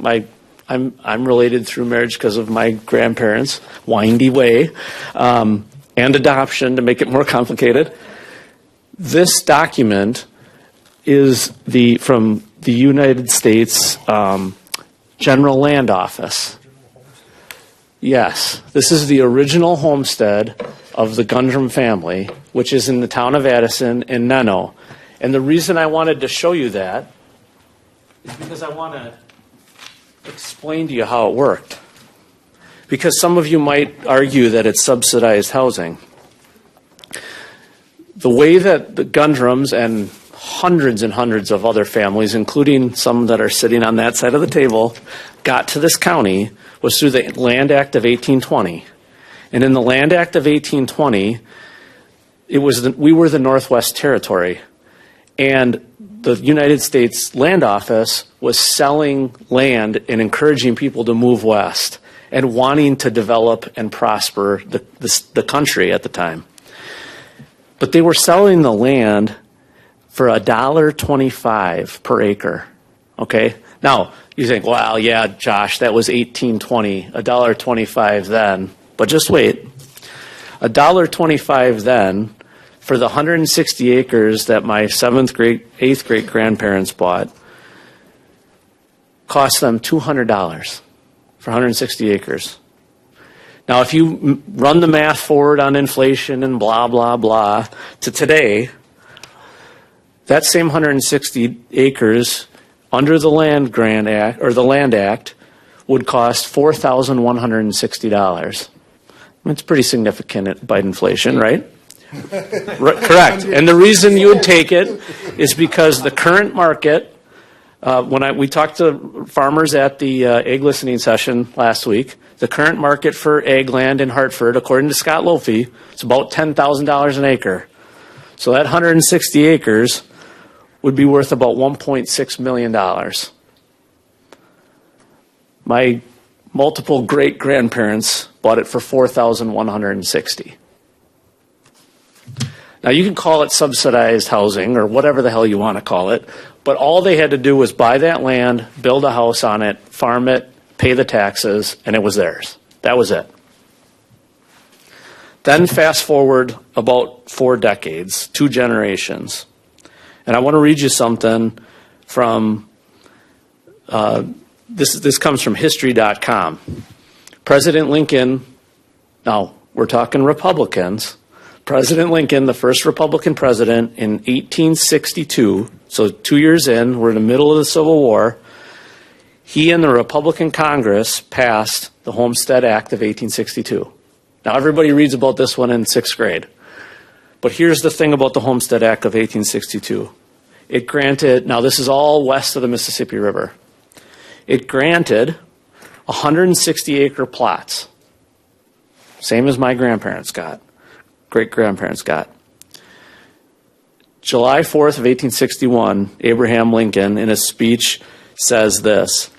I'm related through marriage because of my grandparents, windy way, and adoption to make it more complicated. This document is from the United States General Land Office. Yes, this is the original homestead of the Gundrum family, which is in the town of Addison in Neno. And the reason I wanted to show you that is because I want to explain to you how it worked. Because some of you might argue that it's subsidized housing. The way that the Gundrums and hundreds of other families, including some that are sitting on that side of the table, got to this county was through the Land Act of 1820. And in the Land Act of 1820, we were the Northwest Territory. And the United States Land Office was selling land and encouraging people to move west and wanting to develop and prosper the country at the time. But they were selling the land for $1.25 per acre. Okay? Now, you think, well, yeah, Josh, that was 1820, $1.25 then. But just wait. $1.25 then for the 160 acres that my 8th great grandparents bought cost them $200 for 160 acres. Now, if you run the math forward on inflation and blah, blah, blah, to today, that same 160 acres under the Land Grant Act, or the Land Act, would cost $4,160. It's pretty significant by inflation, right? Correct. And the reason you would take it is because the current market, we talked to farmers at the egg listening session last week, the current market for egg land in Hartford, according to Scott Lofi, is about $10,000 an acre. So that 160 acres would be worth about $1.6 million. My multiple great-grandparents bought it for $4,160. Now, you can call it subsidized housing or whatever the hell you want to call it, but all they had to do was buy that land, build a house on it, farm it, pay the taxes, and it was theirs. That was it. Then fast forward about 4 decades, 2 generations. And I want to read you something from, this comes from history.com. President Lincoln, now we're talking Republicans, President Lincoln, the first Republican president in 1862, so 2 years in, we're in the middle of the Civil War, he and the Republican Congress passed the Homestead Act of 1862. Now everybody reads about this one in 6th grade. But here's the thing about the Homestead Act of 1862. It granted, now this is all west of the Mississippi River, it granted 160-acre plots, same as my grandparents got, great-grandparents got. July 4th of 1861, Abraham Lincoln, in a speech, says this: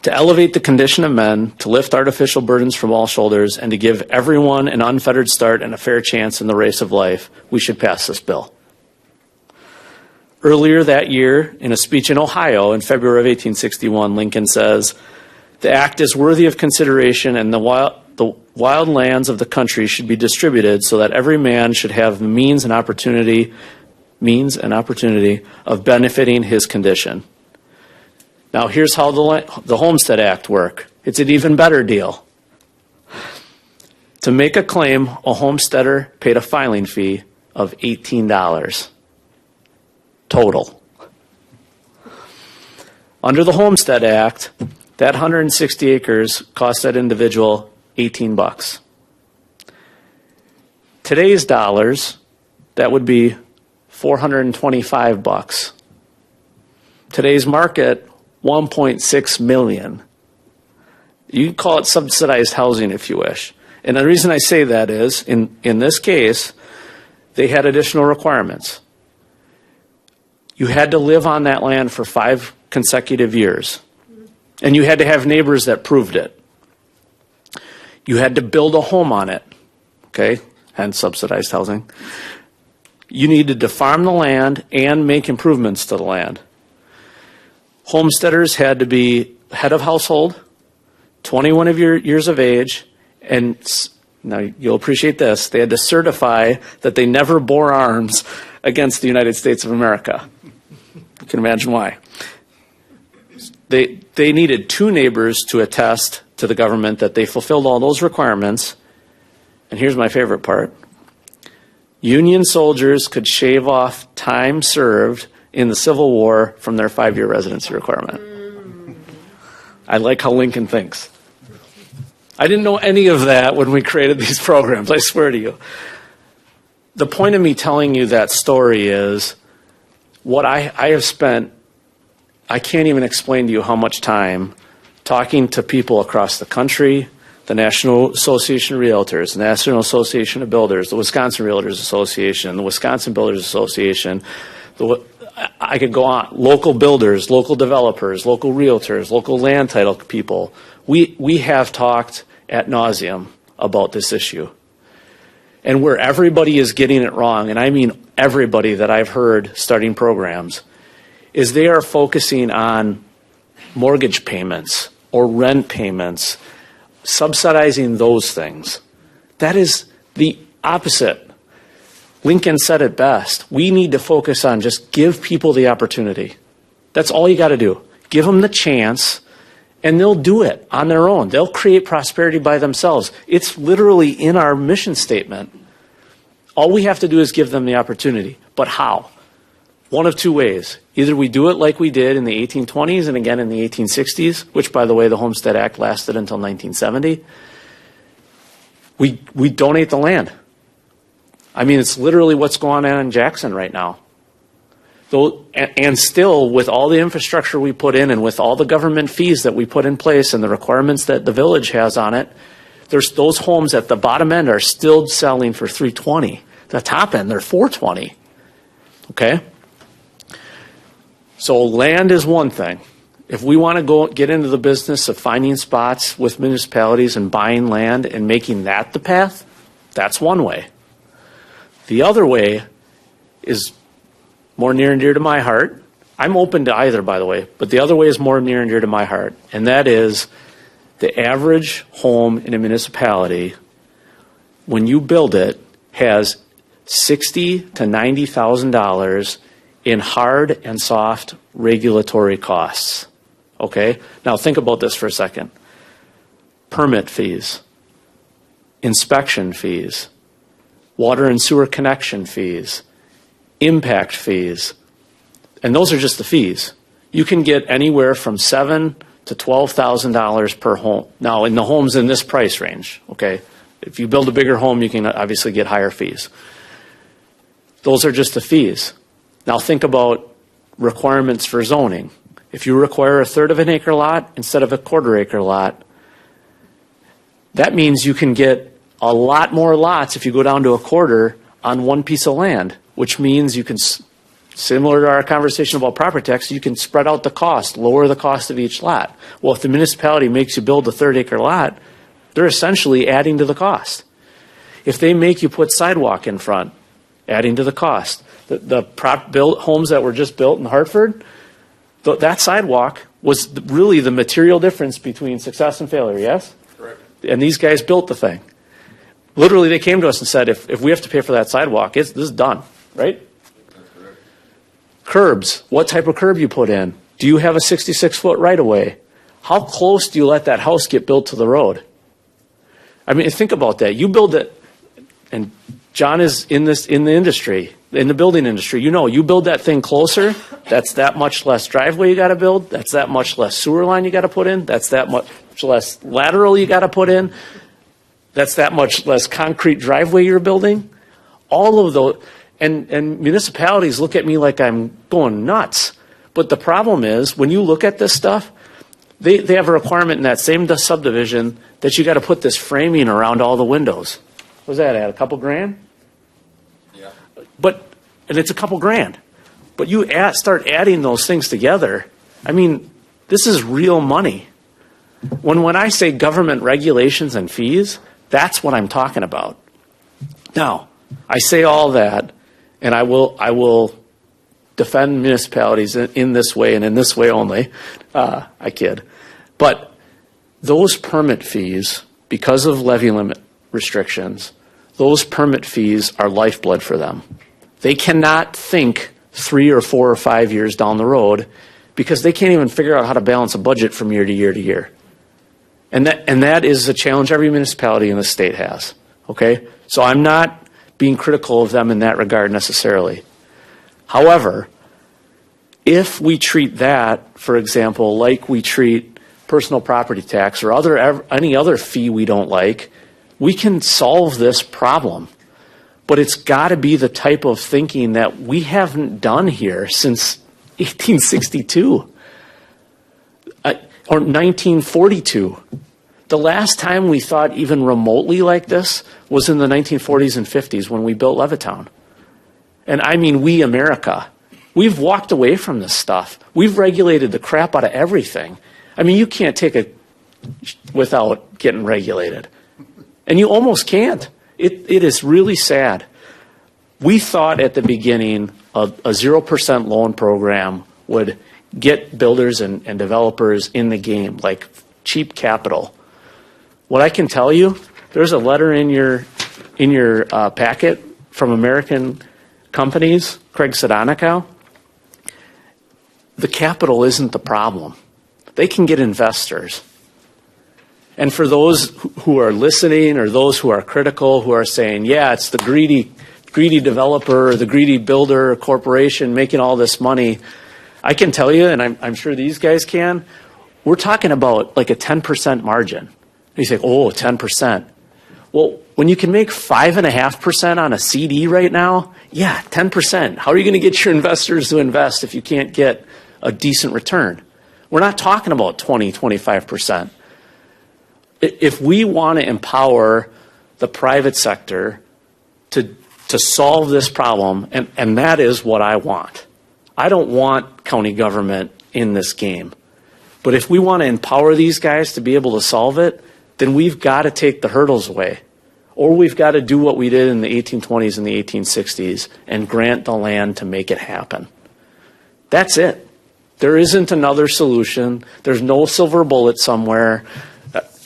to elevate the condition of men, to lift artificial burdens from all shoulders, and to give everyone an unfettered start and a fair chance in the race of life, we should pass this bill. Earlier that year, in a speech in Ohio in February of 1861, Lincoln says, the act is worthy of consideration, and the wild lands of the country should be distributed so that every man should have the means and opportunity of benefiting his condition. Now, here's how the Homestead Act works. It's an even better deal. To make a claim, a homesteader paid a filing fee of $18 total. Under the Homestead Act, that 160 acres cost that individual $18. Today's dollars, that would be $425. Today's market, $1.6 million. You can call it subsidized housing if you wish. And the reason I say that is, in this case, they had additional requirements. You had to live on that land for 5 consecutive years. And you had to have neighbors that proved it. You had to build a home on it, okay, hence subsidized housing. You needed to farm the land and make improvements to the land. Homesteaders had to be head of household, 21 years of age, and now you'll appreciate this, they had to certify that they never bore arms against the United States of America. You can imagine why. They needed 2 neighbors to attest to the government that they fulfilled all those requirements. And here's my favorite part. Union soldiers could shave off time served in the Civil War from their 5-year residency requirement. I like how Lincoln thinks. I didn't know any of that when we created these programs, I swear to you. The point of me telling you that story is what I have spent, I can't even explain to you how much time talking to people across the country, the National Association of Realtors, the National Association of Builders, the Wisconsin Realtors Association, the Wisconsin Builders Association, I could go on, local builders, local developers, local realtors, local land title people. We have talked ad nauseum about this issue. And where everybody is getting it wrong, and I mean everybody that I've heard starting programs, is they are focusing on mortgage payments or rent payments, subsidizing those things. That is the opposite. Lincoln said it best. We need to focus on just give people the opportunity. That's all you got to do. Give them the chance, and they'll do it on their own. They'll create prosperity by themselves. It's literally in our mission statement. All we have to do is give them the opportunity. But how? One of 2 ways. Either we do it like we did in the 1820s and again in the 1860s, which, by the way, the Homestead Act lasted until 1970. We donate the land. I mean, it's literally what's going on in Jackson right now. And still, with all the infrastructure we put in and with all the government fees that we put in place and the requirements that the village has on it, there's those homes at the bottom end are still selling for $320. The top end, they're $420. Okay? So land is one thing. If we want to go get into the business of finding spots with municipalities and buying land and making that the path, that's one way. The other way is more near and dear to my heart. I'm open to either, by the way, but the other way is more near and dear to my heart, and that is the average home in a municipality, when you build it, has $60,000 to $90,000 in hard and soft regulatory costs. Okay? Now think about this for a second. Permit fees, inspection fees, water and sewer connection fees, impact fees, and those are just the fees. You can get anywhere from $7,000 to $12,000 per home. Now, in the homes in this price range, okay? If you build a bigger home, you can obviously get higher fees. Those are just the fees. Now think about requirements for zoning. If you require a third of an acre lot instead of a quarter acre lot, that means you can get a lot more lots if you go down to a quarter on one piece of land, which means you can, similar to our conversation about property tax, you can spread out the cost, lower the cost of each lot. Well, if the municipality makes you build a third acre lot, they're essentially adding to the cost. If they make you put sidewalk in front, adding to the cost. The homes that were just built in Hartford, that sidewalk was really the material difference between success and failure, yes? Correct. And these guys built the thing. Literally, they came to us and said, if we have to pay for that sidewalk, this is done, right? That's correct. Curbs, what type of curb you put in? Do you have a 66-foot right-of-way? How close do you let that house get built to the road? I mean, think about that. You build it, and John is in the industry, in the building industry. You know, you build that thing closer, that's that much less driveway you got to build. That's that much less sewer line you got to put in. That's that much less lateral you got to put in. That's that much less concrete driveway you're building. All of those, and municipalities look at me like I'm going nuts. But the problem is, when you look at this stuff, they have a requirement in that same subdivision that you got to put this framing around all the windows. What's that at? A couple grand? Yeah. And it's a couple grand. But you start adding those things together. I mean, this is real money. When I say government regulations and fees, that's what I'm talking about. Now, I say all that, and I will defend municipalities in this way and in this way only. I kid. But those permit fees, because of levy limit restrictions, those permit fees are lifeblood for them. They cannot think 3 or 4 or 5 years down the road because they can't even figure out how to balance a budget from year to year to year. And that is a challenge every municipality in the state has. Okay? So I'm not being critical of them in that regard necessarily. However, if we treat that, for example, like we treat personal property tax or any other fee we don't like, we can solve this problem. But it's got to be the type of thinking that we haven't done here since 1862 or 1942. The last time we thought even remotely like this was in the 1940s and 50s when we built Levittown. And I mean we, America. We've walked away from this stuff. We've regulated the crap out of everything. I mean, you can't take it without getting regulated. And you almost can't. It is really sad. We thought at the beginning a 0% loan program would get builders and developers in the game, like cheap capital. What I can tell you, there's a letter in your packet from American companies, Craig Sedonicow. The capital isn't the problem. They can get investors. And for those who are listening or those who are critical, who are saying, yeah, it's the greedy developer or the greedy builder or corporation making all this money, I can tell you, and I'm sure these guys can, we're talking about like a 10% margin. You say, oh, 10%. Well, when you can make 5.5% on a CD right now, yeah, 10%. How are you going to get your investors to invest if you can't get a decent return? We're not talking about 20, 25%. If we want to empower the private sector to solve this problem, and that is what I want. I don't want county government in this game. But if we want to empower these guys to be able to solve it, then we've got to take the hurdles away. Or we've got to do what we did in the 1820s and the 1860s and grant the land to make it happen. That's it. There isn't another solution. There's no silver bullet somewhere.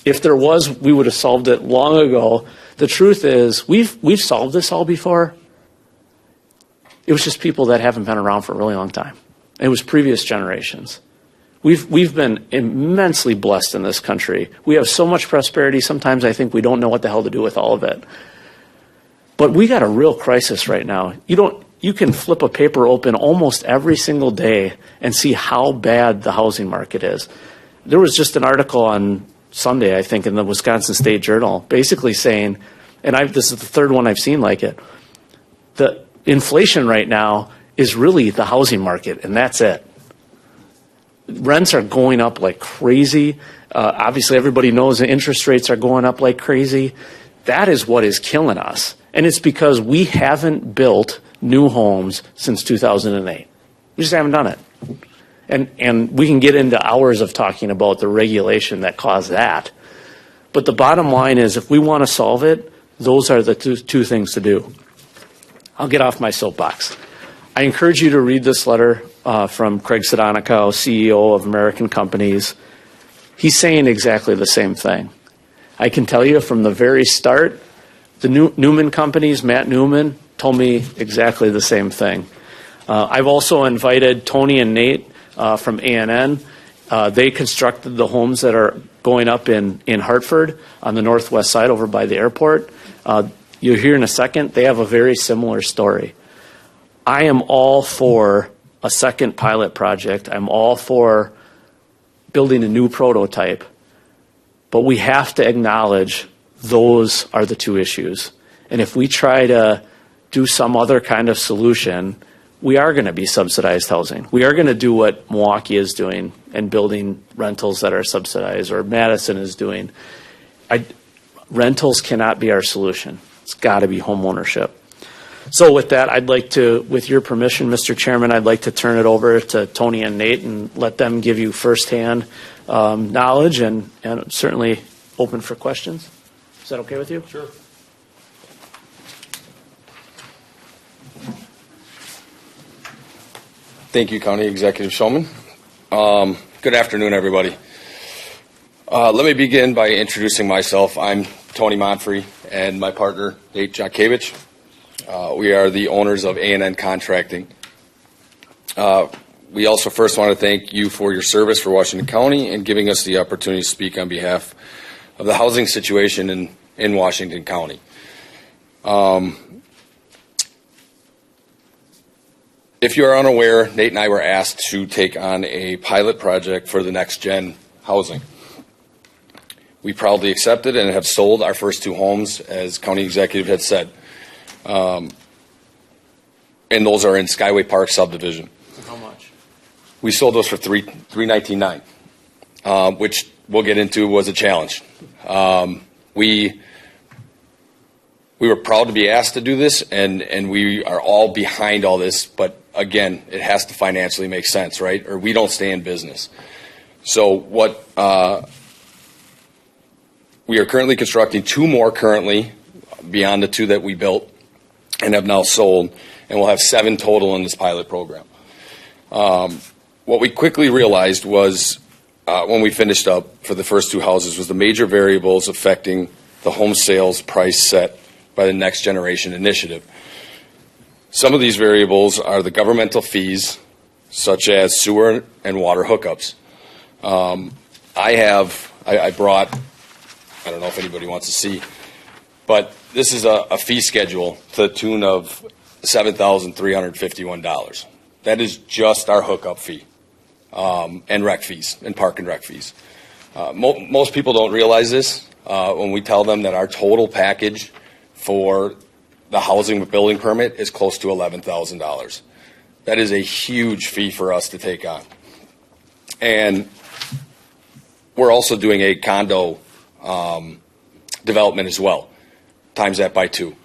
If there was, we would have solved it long ago. The truth is, we've solved this all before. It was just people that haven't been around for a really long time. It was previous generations. We've been immensely blessed in this country. We have so much prosperity, sometimes I think we don't know what the hell to do with all of it. But we got a real crisis right now. You can flip a paper open almost every single day and see how bad the housing market is. There was just an article on Sunday, I think, in the Wisconsin State Journal, basically saying, and this is the third one I've seen like it, the inflation right now is really the housing market, and that's it. Rents are going up like crazy. Obviously, everybody knows the interest rates are going up like crazy. That is what is killing us. And it's because we haven't built new homes since 2008. We just haven't done it. And we can get into hours of talking about the regulation that caused that. But the bottom line is, if we want to solve it, those are the two things to do. I'll get off my soapbox. I encourage you to read this letter from Craig Sadonico, CEO of American Companies. He's saying exactly the same thing. I can tell you from the very start, the Newman companies, Matt Newman, told me exactly the same thing. I've also invited Tony and Nate from A&N. They constructed the homes that are going up in Hartford on the northwest side over by the airport. You'll hear in a second, they have a very similar story. I am all for a second pilot project. I'm all for building a new prototype. But we have to acknowledge those are the two issues. And if we try to do some other kind of solution, we are going to be subsidized housing. We are going to do what Milwaukee is doing and building rentals that are subsidized, or Madison is doing. Rentals cannot be our solution. It's got to be home ownership. So with that, I'd like to, with your permission, Mr. Chairman, I'd like to turn it over to Tony and Nate and let them give you firsthand knowledge and certainly open for questions. Is that okay with you? Sure. Thank you, County Executive Shulman. Good afternoon, everybody. Let me begin by introducing myself. I'm Tony Monfrey and my partner, Nate Jakevich. We are the owners of A&N Contracting. We also first want to thank you for your service for Washington County and giving us the opportunity to speak on behalf of the housing situation in Washington County. If you are unaware, Nate and I were asked to take on a pilot project for the Next Gen housing. We proudly accepted and have sold our first two homes, as County Executive had said. And those are in Skyway Park subdivision. How much? We sold those for $319,900, which we'll get into was a challenge. We were proud to be asked to do this, and we are all behind all this, but again, it has to financially make sense, right? Or we don't stay in business. So what we are currently constructing two more currently beyond the two that we built and have now sold, and we'll have 7 total in this pilot program. What we quickly realized was when we finished up for the first two houses was the major variables affecting the home sales price set by the Next Generation Initiative. Some of these variables are the governmental fees, such as sewer and water hookups. I brought, I don't know if anybody wants to see, but this is a fee schedule to the tune of $7,351. That is just our hookup fee and rec fees and park and rec fees. Most people don't realize this when we tell them that our total package for the housing with building permit is close to $11,000. That is a huge fee for us to take on. And we're also doing a condo development as well. Times that by 2.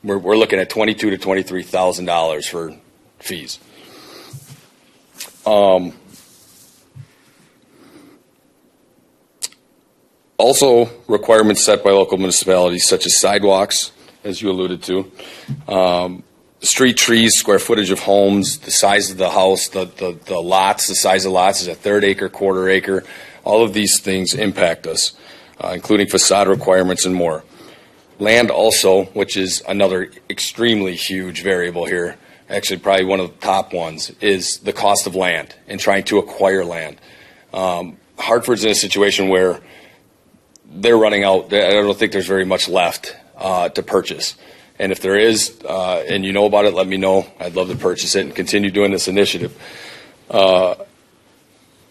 We're looking at $22,000 to $23,000 for fees. Also, requirements set by local municipalities, such as sidewalks, as you alluded to, street trees, square footage of homes, the size of the house, the lots, the size of lots is a third acre, quarter acre. All of these things impact us, including facade requirements and more. Land also, which is another extremely huge variable here, actually probably one of the top ones, is the cost of land and trying to acquire land. Hartford's in a situation where they're running out. I don't think there's very much left to purchase. And if there is, and you know about it, let me know. I'd love to purchase it and continue doing this initiative.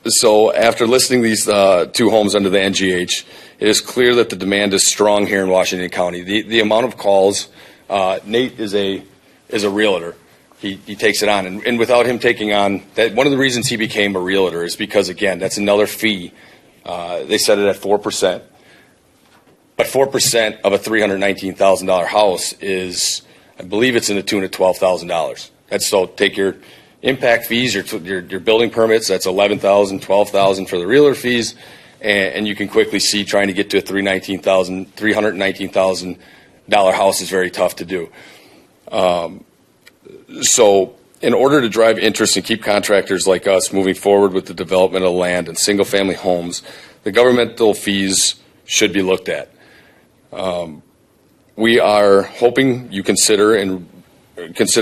So after listing these 2 homes under the NGH, it is clear that the demand is strong here in Washington County. The amount of calls, Nate is a realtor. He takes it on, and without him taking on that, one of the reasons he became a realtor is because, again, that's another fee. They set it at 4%, but 4% of a $319,000 house is, I believe, it's in the tune of $12,000. That's so take your impact fees, your building permits. That's $11,000, $12,000 for the realtor fees, and you can quickly see trying to get to a $319,000 house is very tough to do. So in order to drive interest and keep contractors like us moving forward with the development of land and single-family homes, the governmental fees should be looked at. We are hoping you consider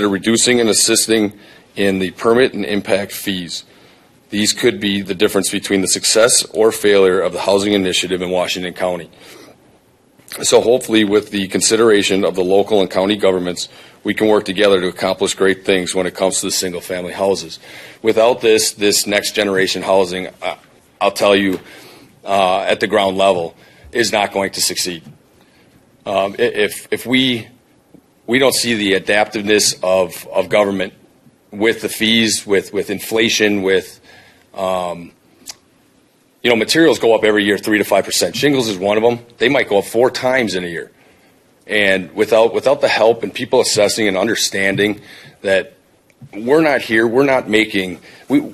reducing and assisting in the permit and impact fees. These could be the difference between the success or failure of the housing initiative in Washington County. So hopefully, with the consideration of the local and county governments, we can work together to accomplish great things when it comes to the single-family houses. Without this next generation housing, I'll tell you, at the ground level, is not going to succeed. If we don't see the adaptiveness of government with the fees, with inflation, with materials go up every year 3 to 5%. Shingles is one of them. They might go up 4 times in a year. And without the help and people assessing and understanding that we're not here, we're not making, we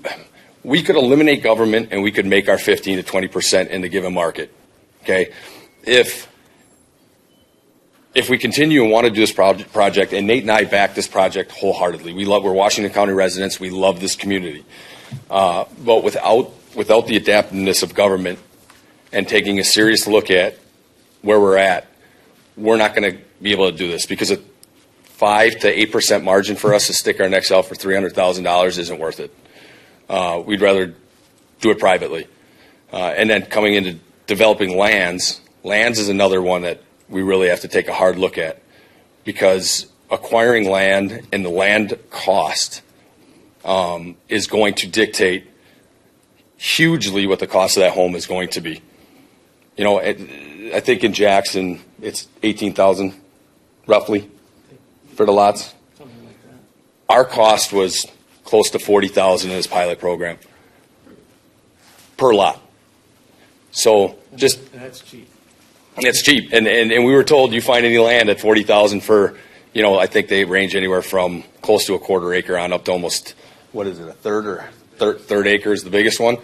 could eliminate government and we could make our 15 to 20% in the given market. Okay, if we continue and want to do this project, and Nate and I back this project wholeheartedly. We're Washington County residents. We love this community, but without the adaptiveness of government and taking a serious look at where we're at, we're not going to be able to do this, because a 5 to 8% margin for us to stick our necks out for $300,000 isn't worth it. We'd rather do it privately. And then coming into developing lands is another one that we really have to take a hard look at, because acquiring land and the land cost is going to dictate hugely what the cost of that home is going to be. I think in Jackson it's $18,000 roughly for the lots. Something like that. Our cost was close to $40,000 in this pilot program per lot. So That's cheap. it's cheap, and we were told, you find any land at $40,000 for, I think they range anywhere from close to a quarter acre on up to almost, what is it, a third acre is the biggest one.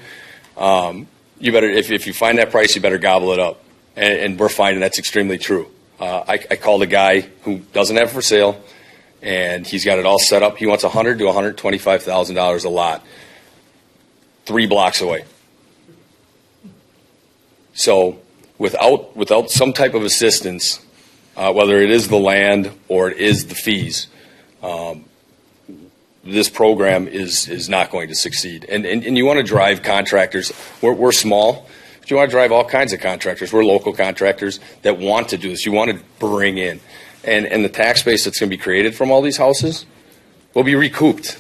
You better, if you find that price, you better gobble it up, and we're finding that's extremely true. I called a guy who doesn't have it for sale, and he's got it all set up. He wants $100,000 to $125,000 a lot, 3 blocks away. So without some type of assistance, whether it is the land or it is the fees, this program is not going to succeed. And you want to drive contractors. We're small, but you want to drive all kinds of contractors. We're local contractors that want to do this. You want to bring in. And the tax base that's going to be created from all these houses will be recouped.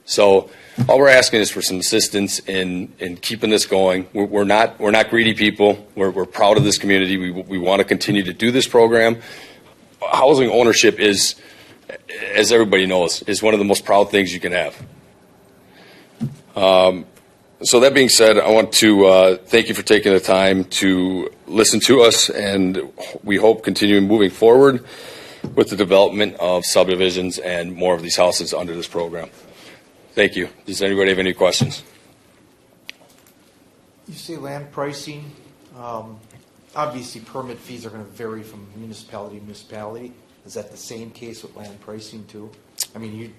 So all we're asking is for some assistance in keeping this going. We're not greedy people. We're proud of this community. We want to continue to do this program. Housing ownership is, as everybody knows, is one of the most proud things you can have. So that being said, I want to thank you for taking the time to listen to us, and we hope continuing moving forward with the development of subdivisions and more of these houses under this program. Thank you. Does anybody have any questions? You say land pricing. Obviously, permit fees are going to vary from municipality to municipality. Is that the same case with land pricing too? I mean,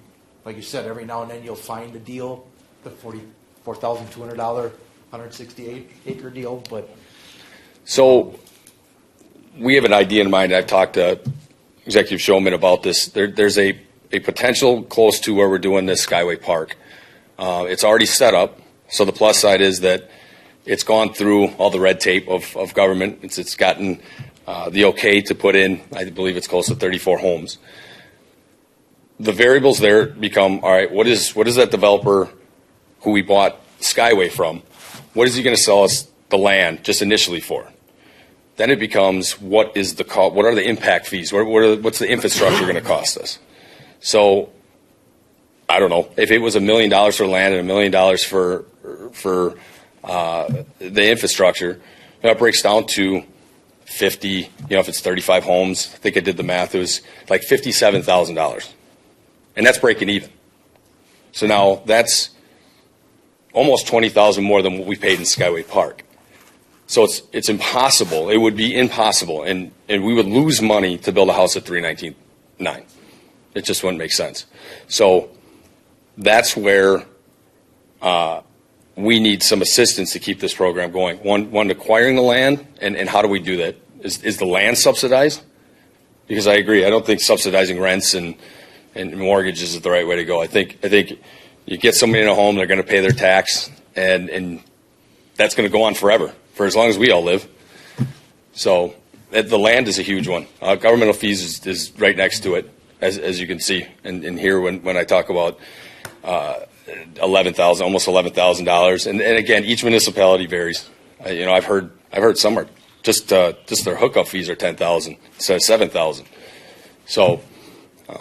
like you said, every now and then you'll find a deal, the $44,200, 168-acre deal, but. So we have an idea in mind. I've talked to Executive Showman about this. There's a a potential close to where we're doing this Skyway Park. It's already set up, so the plus side is that it's gone through all the red tape of government. It's gotten the okay to put in, I believe it's close to 34 homes. The variables there become, all right, what is that developer who we bought Skyway from, what is he going to sell us the land just initially for? Then it becomes, what is the cost? What are the impact fees? What's the infrastructure going to cost us? So, I don't know if it was $1 million for land and $1 million for the infrastructure. That breaks down to 50. If it's 35 homes, I think I did the math. It was like $57,000, and that's breaking even. So now that's almost $20,000 more than what we paid in Skyway Park. So it's impossible. It would be impossible, and we would lose money to build a house at 319.9. It just wouldn't make sense. So that's where we need some assistance to keep this program going. One, acquiring the land, and how do we do that? Is the land subsidized? Because I agree, I don't think subsidizing rents and mortgages is the right way to go. I think you get somebody in a home, they're going to pay their tax, and that's going to go on forever, for as long as we all live. So the land is a huge one. Governmental fees is right next to it, as you can see and hear when I talk about $11,000, almost $11,000. And again, each municipality varies. I've heard some are just their hookup fees are $10,000 instead of $7,000. So a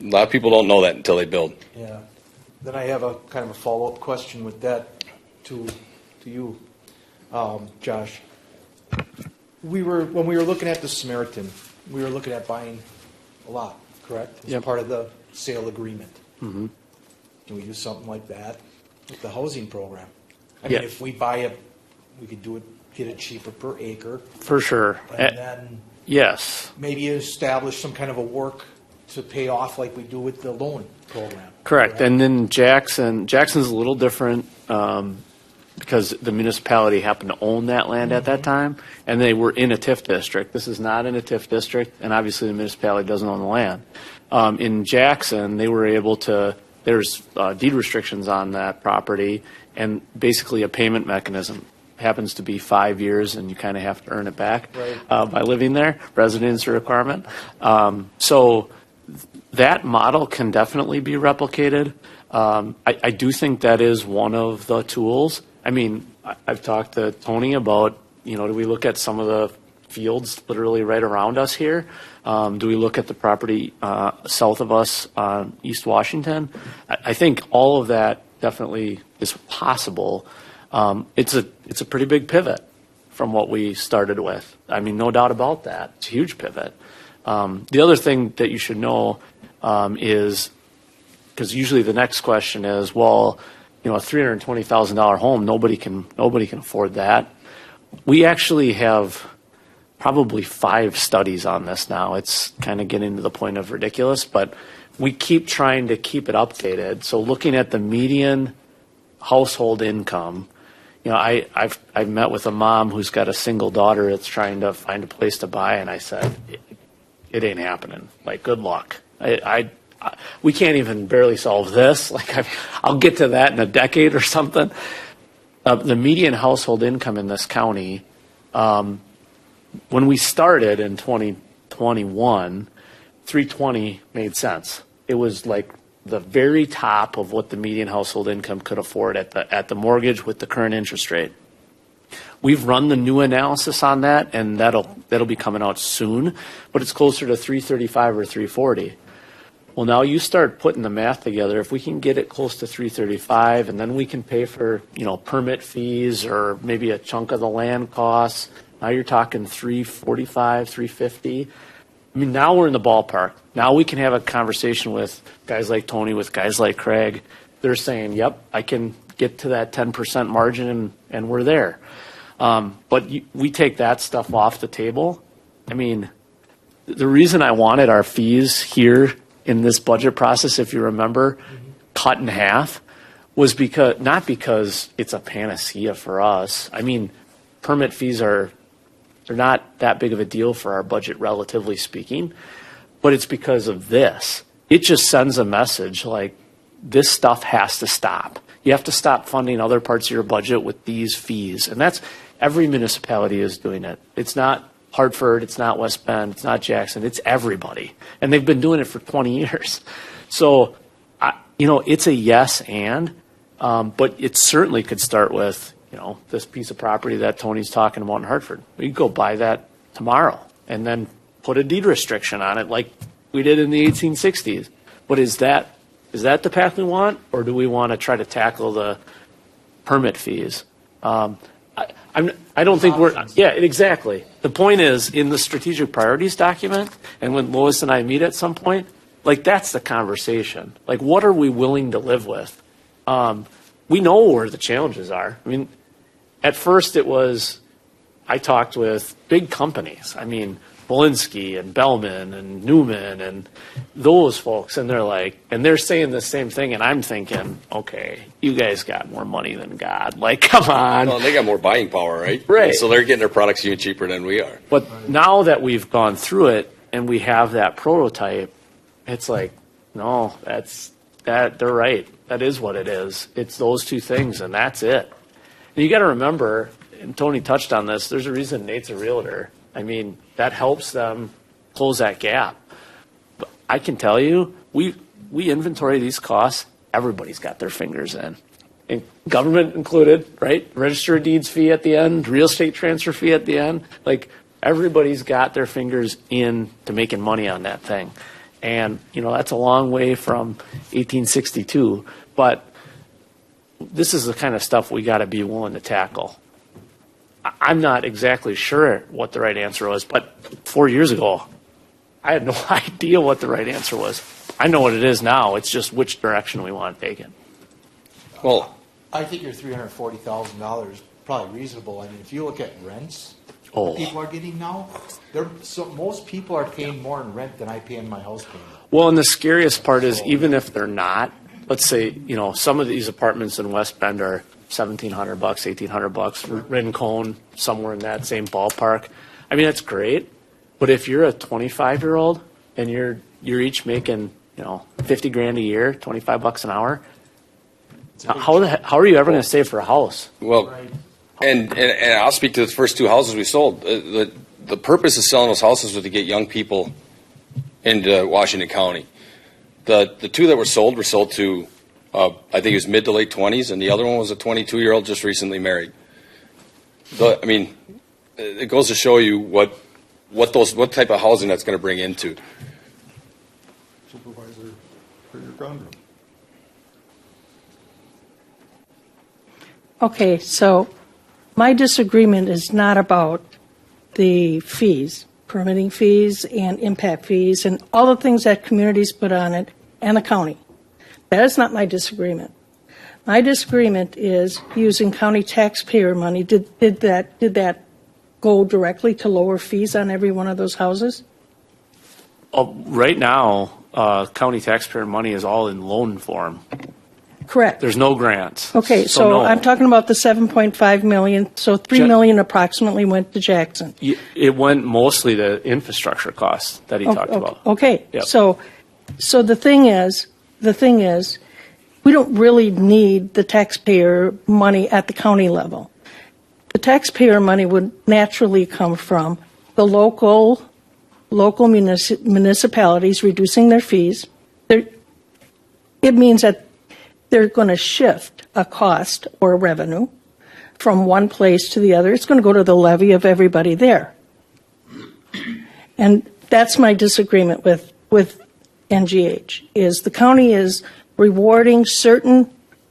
lot of people don't know that until they build. Yeah. Then I have a kind of a follow-up question with that to you, Josh. When we were looking at the Samaritan, we were looking at buying a lot, correct? As part of the sale agreement. Mm-hmm. Can we do something like that with the housing program? I Yeah. mean, if we buy it, we could get it cheaper per acre, For sure. and then Yes. maybe establish some kind of a work to pay off like we do with the loan program. Correct. And then Jackson's a little different because the municipality happened to own that land at that time, and they were in a TIF district. This is not in a TIF district, and obviously the municipality doesn't own the land. In Jackson, they were able to, there's deed restrictions on that property, and basically a payment mechanism. Happens to be 5 years, and you kind of have to earn it back by living there, residency requirement. So that model can definitely be replicated. I do think that is one of the tools. I mean, I've talked to Tony about, do we look at some of the fields literally right around us here? Do we look at the property south of us on East Washington? I think all of that definitely is possible. It's a pretty big pivot from what we started with. I mean, no doubt about that. It's a huge pivot. The other thing that you should know is, because usually the next question is, well, a $320,000 home, nobody can afford that. We actually have probably 5 studies on this now. It's kind of getting to the point of ridiculous, but we keep trying to keep it updated. So looking at the median household income, I've met with a mom who's got a single daughter that's trying to find a place to buy, and I said, it ain't happening. Like, good luck. We can't even barely solve this. Like, I'll get to that in a decade or something. The median household income in this county, when we started in 2021, 320 made sense. It was like the very top of what the median household income could afford at the mortgage with the current interest rate. We've run the new analysis on that, and that'll be coming out soon, but it's closer to 335 or 340. Well, now you start putting the math together. If we can get it close to 335, and then we can pay for permit fees or maybe a chunk of the land costs, now you're talking 345, 350. I mean, now we're in the ballpark. Now we can have a conversation with guys like Tony, with guys like Craig. They're saying, yep, I can get to that 10% margin, and we're there. But we take that stuff off the table. I mean, the reason I wanted our fees here in this budget process, if you remember, cut in half, was not because it's a panacea for us. I mean, permit fees they're not that big of a deal for our budget, relatively speaking, but it's because of this. it just sends a message like this stuff has to stop. You have to stop funding other parts of your budget with these fees. And that's, every municipality is doing it. It's not Hartford, it's not West Bend, it's not Jackson, it's everybody. And they've been doing it for 20 years. So, it's a yes and, but it certainly could start with, this piece of property that Tony's talking about in Hartford. We could go buy that tomorrow and then put a deed restriction on it like we did in the 1860s. But is that the path we want, or do we want to try to tackle the permit fees? I don't think exactly. The point is, in the strategic priorities document, and when Lois and I meet at some point, like that's the conversation. Like, what are we willing to live with? We know where the challenges are. I mean, at first it was, I talked with big companies. I mean, Bolinski and Bellman and Newman and those folks, and they're saying the same thing, and I'm thinking, okay, you guys got more money than God. Like, come on. Well, they got more buying power, right? Right. And so they're getting their products even cheaper than we are. But now that we've gone through it and we have that prototype, it's like, no, they're right. That is what it is. It's those two things, and that's it. And you got to remember, and Tony touched on this, there's a reason Nate's a realtor. I mean, that helps them close that gap. But I can tell you, we inventory these costs, everybody's got their fingers in. And government included, right? Register of deeds fee at the end, real estate transfer fee at the end. Like, everybody's got their fingers in to making money on that thing. And, that's a long way from 1862. But this is the kind of stuff we got to be willing to tackle. I'm not exactly sure what the right answer was, but 4 years ago, I had no idea what the right answer was. I know what it is now. It's just which direction we want to take it. Well, I think your $340,000 is probably reasonable. I mean, if you look at rents Oh. that people are getting now, most people are paying more in rent than I pay in my house payment. Well, and the scariest part is even if they're not, let's say, some of these apartments in West Bend are $1,700, $1,800, Rincon, somewhere in that same ballpark. I mean, that's great. But if you're a 25-year-old and you're each making, $50,000 a year, $25 an hour, how are you ever going to save for a house? well, and I'll speak to the first two houses we sold. The purpose of selling those houses was to get young people into Washington County. The two that were sold to, I think it was mid to late 20s, and the other one was a 22-year-old just recently married. It goes to show you what type of housing that's going to bring into. Supervisor Grundrum. Okay, so my disagreement is not about the fees, permitting fees and impact fees and all the things that communities put on it and the county. That is not my disagreement. My disagreement is using county taxpayer money. Did that go directly to lower fees on every one of those houses? Right now, county taxpayer money is all in loan form. Correct. There's no grants. Okay, so no. I'm talking about the $7.5 million. So $3 million approximately went to Jackson. It went mostly to infrastructure costs that he talked about. Okay, Yep. so the thing is, we don't really need the taxpayer money at the county level. The taxpayer money would naturally come from the local municipalities reducing their fees. It means that they're going to shift a cost or a revenue from one place to the other. It's going to go to the levy of everybody there. And that's my disagreement with NGH, is the county is rewarding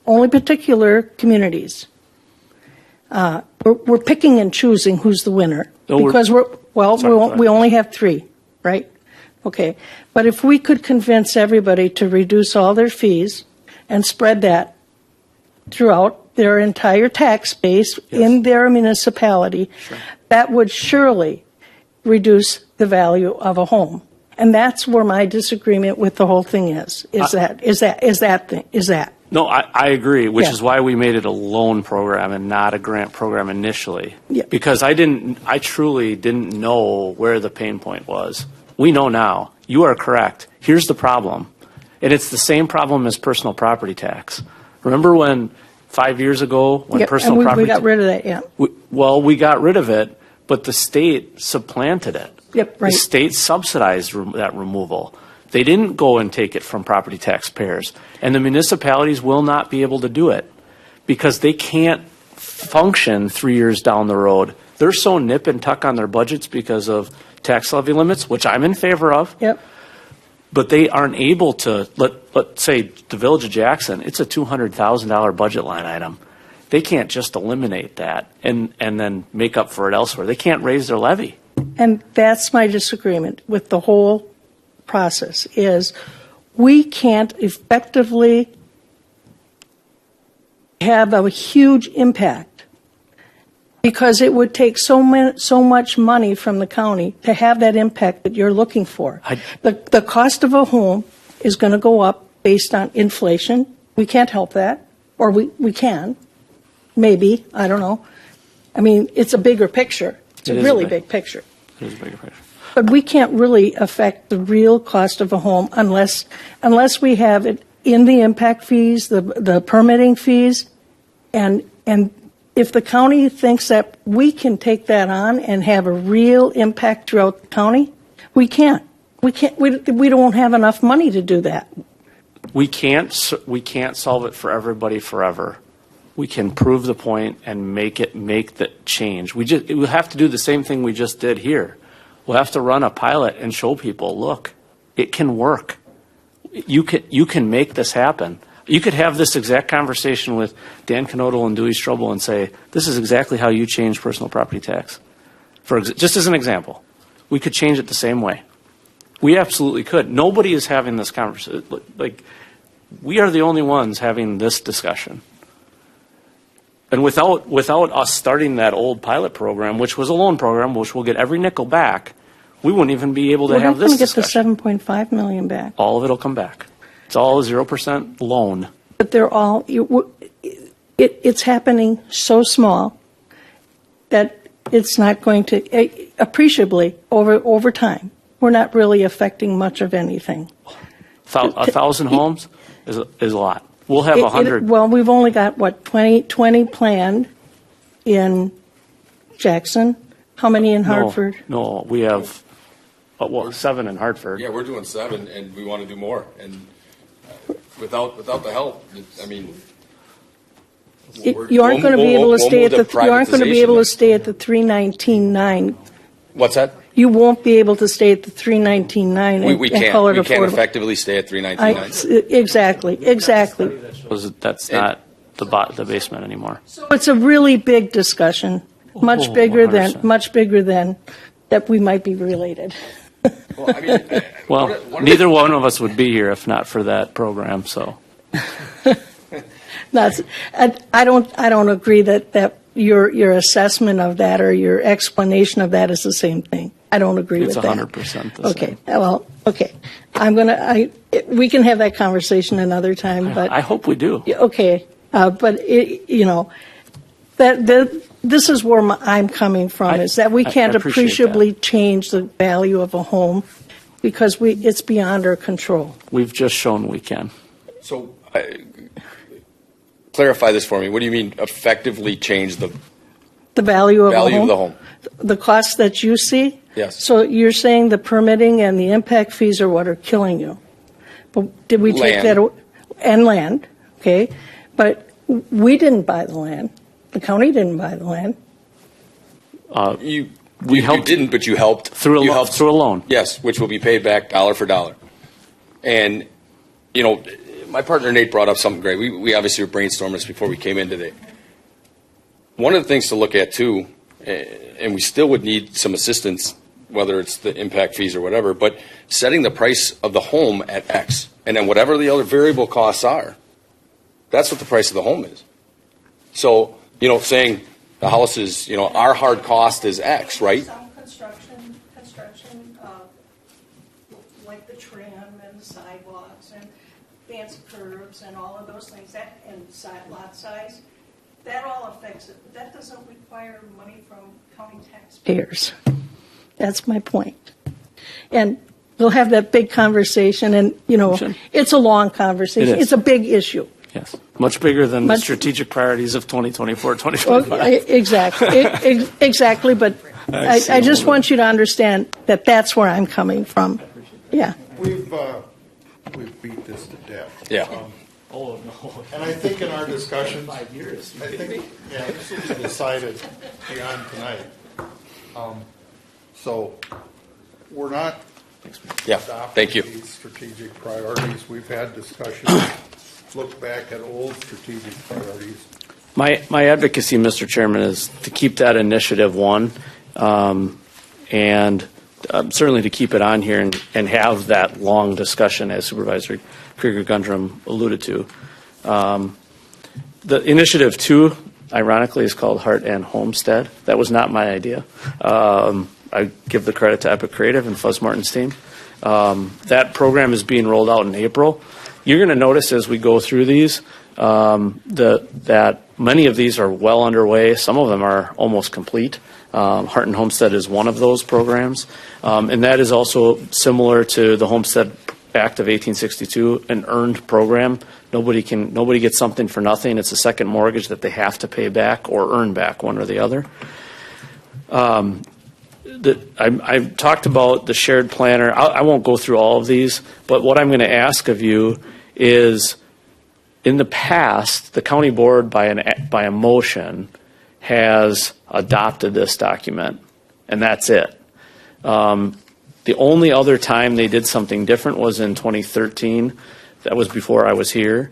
only particular communities. We're picking and choosing who's the winner because we only have 3, right? Okay, but if we could convince everybody to reduce all their fees and spread that throughout their entire tax base in their municipality, that would surely reduce the value of a home. And that's where my disagreement with the whole thing is that. No, I agree, which is why we made it a loan program and not a grant program initially. Yeah. Because I truly didn't know where the pain point was. We know now. You are correct. Here's the problem. And it's the same problem as personal property tax. Remember when 5 years ago, when Yep, personal and property we got rid of that, yeah. we got rid of it, but the state supplanted it. Yep, right. The state subsidized that removal. They didn't go and take it from property taxpayers. And the municipalities will not be able to do it because they can't function 3 years down the road. They're so nip and tuck on their budgets because of tax levy limits, which I'm in favor of. Yep. But they aren't able to, let's say the Village of Jackson, it's a $200,000 budget line item. They can't just eliminate that and then make up for it elsewhere. They can't raise their levy. And that's my disagreement with the whole process is we can't effectively have a huge impact because it would take so much money from the county to have that impact that you're looking for. The cost of a home is going to go up based on inflation. We can't help that, or we can, maybe, I don't know. I mean, it's a bigger picture. It's a really big picture. It is a bigger picture. But we can't really affect the real cost of a home unless we have it in the impact fees, the permitting fees, and if the county thinks that we can take that on and have a real impact throughout the county, we can't. We don't have enough money to do that. We can't solve it for everybody forever. We can prove the point and make the change. We'll have to do the same thing we just did here. We'll have to run a pilot and show people, look, it can work. You can make this happen. You could have this exact conversation with Dan Knodel and Dewey Strobel and say, this is exactly how you change personal property tax. Just as an example, we could change it the same way. We absolutely could. Nobody is having this conversation. Like, we are the only ones having this discussion. And without us starting that old pilot program, which was a loan program, which will get every nickel back, we wouldn't even be able to have this discussion. We're not going to get the $7.5 million back. All of it will come back. It's all a 0% loan. But they're all, it's happening so small that it's not going to, appreciably, over time, we're not really affecting much of anything. 1,000 homes is a lot. We'll have 100. Well, we've only got, 20 planned in Jackson. How many in Hartford? No, we have 7 in Hartford. Yeah, we're doing 7, and we want to do more. And without the help, I mean, You aren't going to be able to stay at the 319.9. What's that? You won't be able to stay at the 319.9 We and call it can't. We can't affordable. effectively stay at 319.9. Exactly. That's not the basement anymore. So it's a really big discussion, much bigger than 100%. that we might be related. Well, I mean, Well, neither one of us would be here if not for that program. So I don't agree that your assessment of that or your explanation of that is the same thing. I don't agree it's with that. 100% the Okay. same. Well, okay. We can have that conversation another time, but I hope we do. okay. But this is where I'm coming from, is that we can't I appreciate appreciably change the value of a home because it's beyond our control. We've just shown we can. So, clarify this for me. What do you mean effectively change the The value of value a home? of the home? The costs that you see? Yes. So you're saying the permitting and the impact fees are what are killing you? But did we take Land. that? And land, okay. But we didn't buy the land. The county didn't buy the land. You helped- didn't, but you helped Through you a helped, loan. Yes, which will be paid back dollar for dollar. And my partner Nate brought up something great. We obviously were brainstorming this before we came in today. One of the things to look at too, and we still would need some assistance, whether it's the impact fees or whatever, but setting the price of the home at X, and then whatever the other variable costs are, that's what the price of the home is. So, saying the house is, our hard cost is X, right? Some construction, like the trim and the sidewalks and fancy curbs and all of those things, and lot size, that all affects it. But that doesn't require money from county taxpayers. That's my point. And we'll have that big conversation, and, it's a long conversation. It is. It's a big issue. Yes, much bigger than the Much- strategic priorities of 2024, Well, 2025. exactly, exactly, but I just want you to understand that that's where I'm coming from. Yeah. We've beat this to death. Yeah. Oh, no. And I think in our discussions, 5 years. I think, this will be decided beyond tonight. So we're not Yeah, thank you. adopting these strategic priorities. We've had discussions, look back at old strategic priorities. My advocacy, Mr. Chairman, is to keep that initiative one, and certainly to keep it on here and have that long discussion, as Supervisor Krieger-Gundrum alluded to. The initiative two, ironically, is called Heart and Homestead. That was not my idea. I give the credit to Epic Creative and Fuzz Martin's team. That program is being rolled out in April. You're going to notice as we go through these that many of these are well underway. Some of them are almost complete. Heart and Homestead is one of those programs, and that is also similar to the Homestead Act of 1862, an earned program. Nobody gets something for nothing. It's a second mortgage that they have to pay back or earn back, one or the other. I've talked about the shared planner. I won't go through all of these, but what I'm going to ask of you is, in the past, the county board by a motion has adopted this document, and that's it. The only other time they did something different was in 2013. That was before I was here.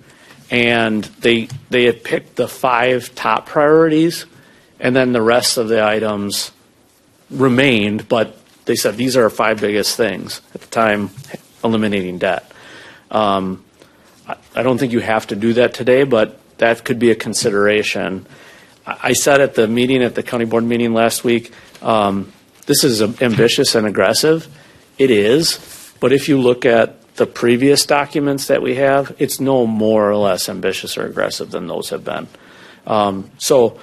And they had picked the 5 top priorities, and then the rest of the items remained, but they said these are our 5 biggest things. At the time, eliminating debt. I don't think you have to do that today, but that could be a consideration. I said at the county board meeting last week, this is ambitious and aggressive. It is, but if you look at the previous documents that we have, it's no more or less ambitious or aggressive than those have been. So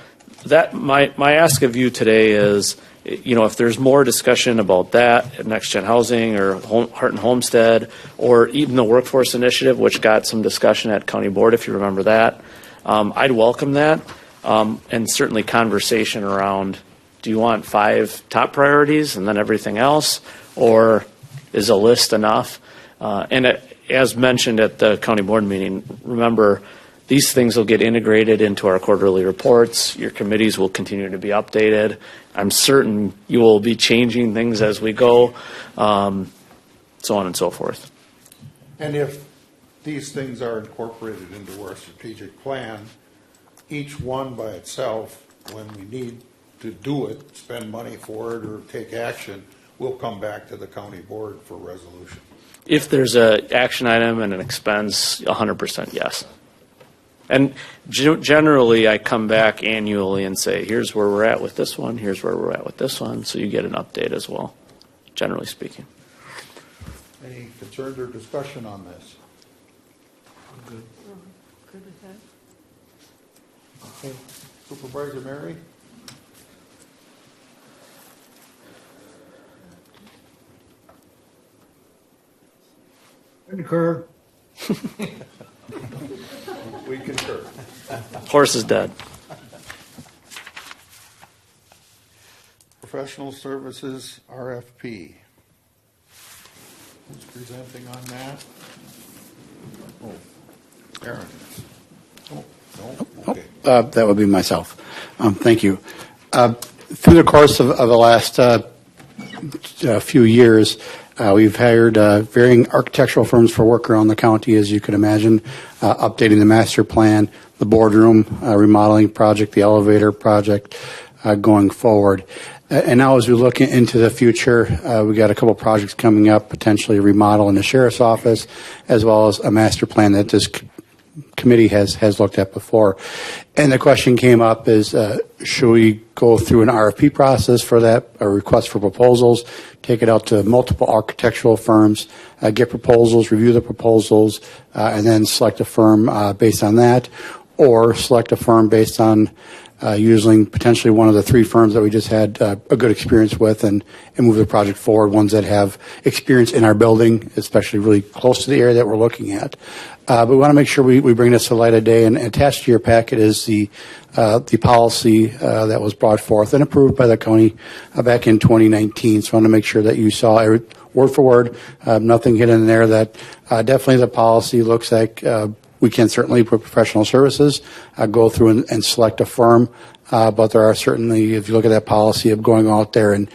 that my ask of you today is, if there's more discussion about that, Next Gen Housing or Heart and Homestead, or even the Workforce Initiative, which got some discussion at county board, if you remember that, I'd welcome that, and certainly conversation around, do you want 5 top priorities and then everything else, or is a list enough? And as mentioned at the county board meeting, remember, these things will get integrated into our quarterly reports. Your committees will continue to be updated. I'm certain you will be changing things as we go, so on and so forth. And if these things are incorporated into our strategic plan, each one by itself, when we need to do it, spend money for it or take action, we'll come back to the county board for resolution. If there's an action item and an expense, 100% yes. And generally, I come back annually and say, here's where we're at with this one, here's where we're at with this one, so you get an update as well, generally speaking. Any concerns or discussion on this? Good with that? Okay. Supervisor Mary? Concur. We concur. Horse is dead. Professional Services RFP. Who's presenting on that? Oh, Aaron. Oh, no, okay. That would be myself. Thank you. Through the course of the last few years, we've hired varying architectural firms for work around the county, as you can imagine, updating the master plan, the boardroom remodeling project, the elevator project going forward. And now as we look into the future, we got a couple projects coming up, potentially a remodel in the sheriff's office, as well as a master plan that this committee has looked at before. And the question came up is, should we go through an RFP process for that, a request for proposals, take it out to multiple architectural firms, get proposals, review the proposals, and then select a firm based on that? or select a firm based on using potentially one of the three firms that we just had a good experience with and move the project forward, ones that have experience in our building, especially really close to the area that we're looking at. But we want to make sure we bring this to light of day, and attached to your packet is the policy that was brought forth and approved by the county back in 2019. So I want to make sure that you saw word for word, nothing hidden in there, that definitely the policy looks like we can certainly put professional services, go through and select a firm, but there are certainly, if you look at that policy of going out there and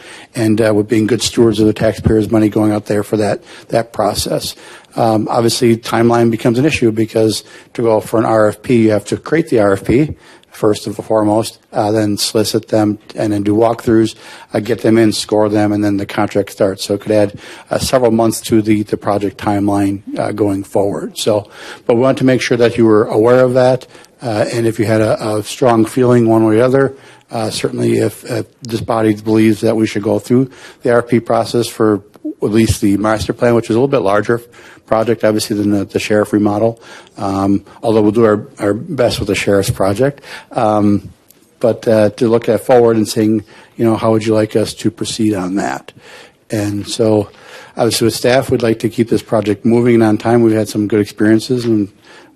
with being good stewards of the taxpayers' money, going out there for that process. Obviously, timeline becomes an issue because to go for an RFP, you have to create the RFP, first and foremost, then solicit them and then do walkthroughs, get them in, score them, and then the contract starts. So it could add several months to the project timeline going forward. So, but we want to make sure that you were aware of that, and if you had a strong feeling one way or the other, certainly if this body believes that we should go through the RFP process for at least the master plan, which is a little bit larger project, obviously, than the sheriff remodel, although we'll do our best with the sheriff's project. But to look at forward and saying, how would you like us to proceed on that? And so, obviously, with staff, we'd like to keep this project moving on time. We've had some good experiences and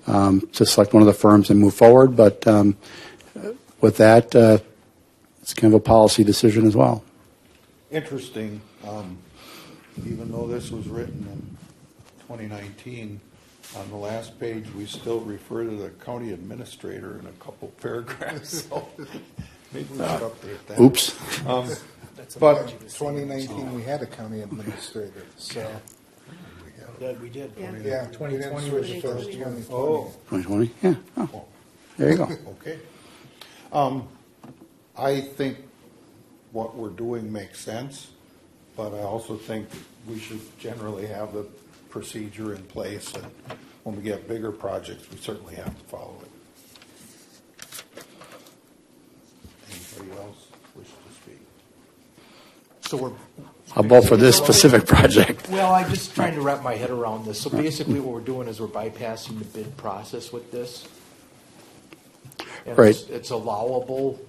to select one of the firms and move forward. But with that, it's kind of a policy decision as well. Interesting, even though this was written in 2019, on the last page, we still refer to the county administrator in a couple paragraphs. So maybe we should update that. Oops. But 2019, we had a county administrator, so. Yeah, we did. Yeah. Yeah, 2020 was was the first 2020. Oh, 2020? Yeah. Oh, there you go. okay. I think what we're doing makes sense, but I also think we should generally have the procedure in place, and when we get bigger projects, we certainly have to follow it. Anybody else wish to speak? So we're. I'll vote for this specific project. Well, I'm just trying to wrap my head around this. So basically what we're doing is we're bypassing the bid process with this. And Right. It's allowable.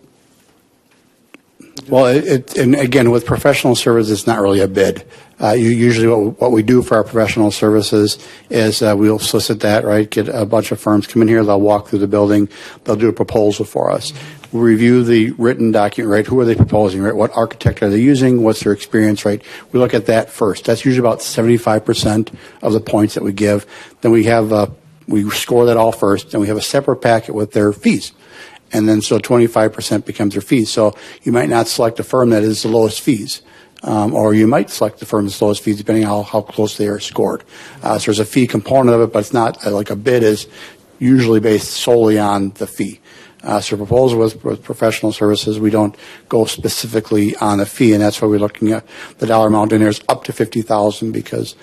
Well, and again, with professional services, it's not really a bid. Usually what we do for our professional services is we'll solicit that, right? Get a bunch of firms come in here, they'll walk through the building, they'll do a proposal for us. We review the written document, right? Who are they proposing, right? What architect are they using? What's their experience, right? We look at that first. That's usually about 75% of the points that we give. Then we score that all first, and we have a separate packet with their fees. And then so 25% becomes their fees. So you might not select a firm that is the lowest fees. Or you might select the firm that's lowest fees depending on how close they are scored. So there's a fee component of it, but it's not like a bid is usually based solely on the fee. So proposal with professional services, we don't go specifically on a fee, and that's why we're looking at the dollar amount in there is up to $50,000 because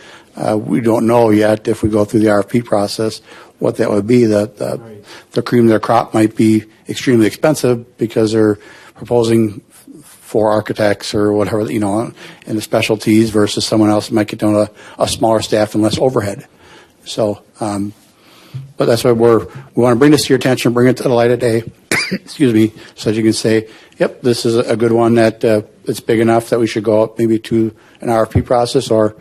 we don't know yet if we go through the RFP process what that would be. The cream of their crop might be extremely expensive because they're proposing for architects or whatever, in the specialties versus someone else might get down a smaller staff and less overhead. So, but that's why we want to bring this to your attention, bring it to the light of day, excuse me, so that you can say, yep, this is a good one that it's big enough that we should go out maybe to an RFP process, or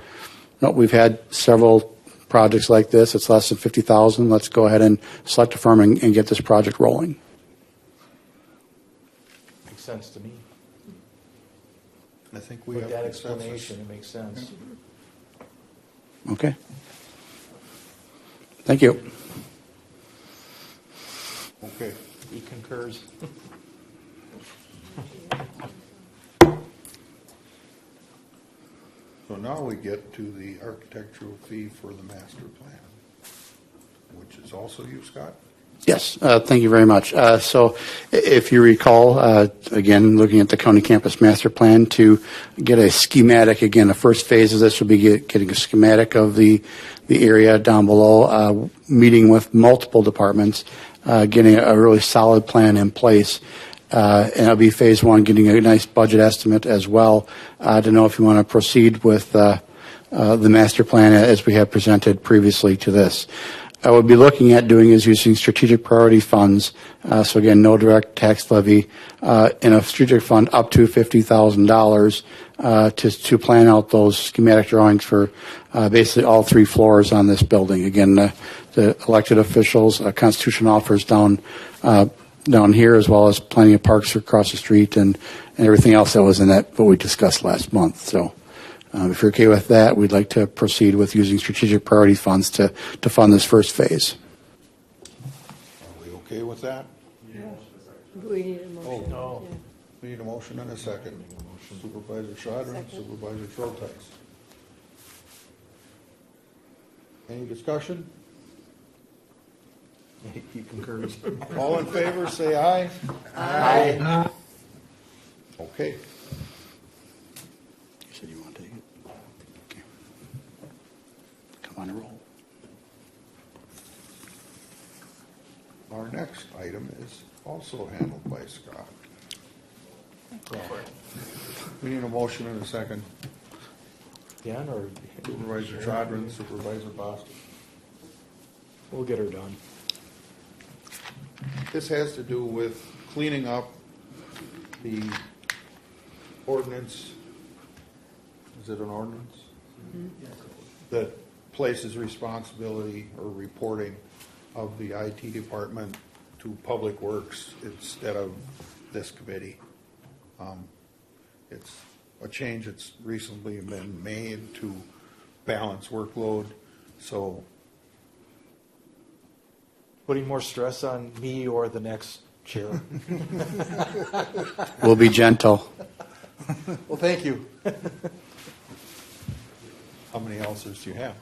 no, we've had several projects like this. It's less than $50,000. Let's go ahead and select a firm and get this project rolling. Makes sense to me. I think we With have that consensus. explanation, it makes sense. Okay. Thank you. Okay. He concurs. So now we get to the architectural fee for the master plan, which is also you, Scott? Yes, thank you very much. So if you recall, again, looking at the county campus master plan to get a schematic, again, the first phase of this will be getting a schematic of the area down below, meeting with multiple departments, getting a really solid plan in place. And it'll be phase one, getting a nice budget estimate as well to know if you want to proceed with the master plan as we have presented previously to this. I would be looking at doing is using strategic priority funds. So again, no direct tax levy in a strategic fund up to $50,000 to plan out those schematic drawings for basically all 3 floors on this building. Again, the elected officials, Constitution offers down here, as well as plenty of parks across the street and everything else that was in that what we discussed last month. So. If you're okay with that, we'd like to proceed with using strategic priority funds to fund this first phase. Are we okay with that? We need a motion. No. We need a motion and a second. Supervisor Shadron, Supervisor Schulteis. Any discussion? He concurs. All in favor, say aye. Aye. Okay. You said you want to take it? Okay. Come on a roll. Our next item is also handled by Scott. We need a motion and a second. Dan, or Supervisor Shadron, Supervisor Bostic. we'll get her done. This has to do with cleaning up the ordinance. Is it an ordinance? That places responsibility or reporting of the IT department to Public Works instead of this committee. It's a change that's recently been made to balance workload, so Putting more stress on me or the next chair. We'll be gentle. Well, thank you. how many ulcers do you have?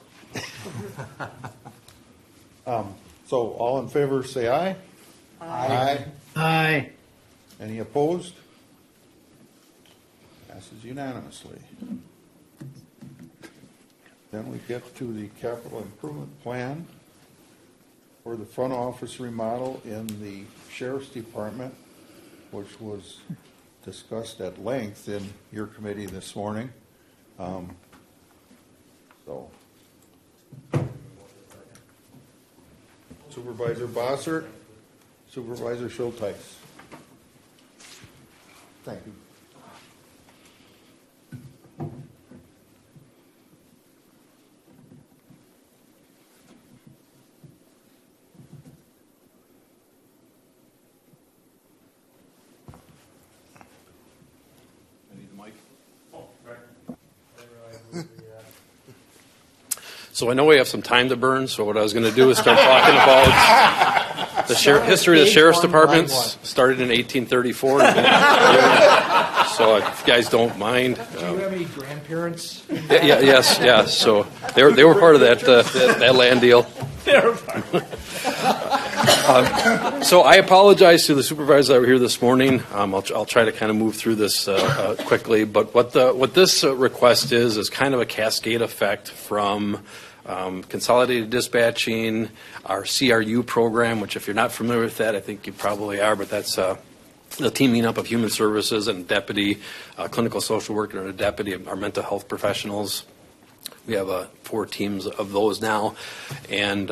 So all in favor, say aye. Aye. Aye. Any opposed? Passes unanimously. Then we get to the capital improvement plan for the front office remodel in the sheriff's department, which was discussed at length in your committee this morning. So Supervisor Bossert, Supervisor Schulteis. Thank you. So I know we have some time to burn, so what I was going to do is start talking about the history of the Sheriff's Department. Started in 1834. So if you guys don't mind. Do you have any grandparents? Yes. So they were part of that land deal. So I apologize to the supervisors that were here this morning. I'll try to kind of move through this quickly. But what this request is kind of a cascade effect from consolidated dispatching, our CRU program, which if you're not familiar with that, I think you probably are, but that's the teaming up of human services and deputy, clinical social worker and a deputy, our mental health professionals. We have 4 teams of those now. And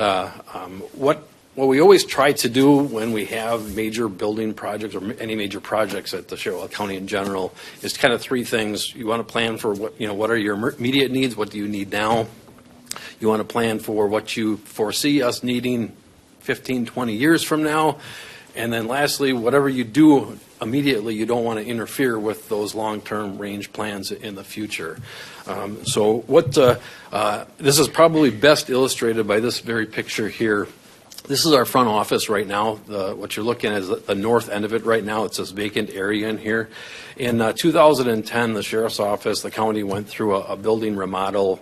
what we always try to do when we have major building projects or any major projects at the Sherwood County in general is kind of 3 things. You want to plan for what are your immediate needs? What do you need now? You want to plan for what you foresee us needing 15, 20 years from now. And then lastly, whatever you do immediately, you don't want to interfere with those long-term range plans in the future. So this is probably best illustrated by this very picture here. This is our front office right now. What you're looking at is the north end of it right now. It's this vacant area in here. In 2010, the Sheriff's Office, the county went through a building remodel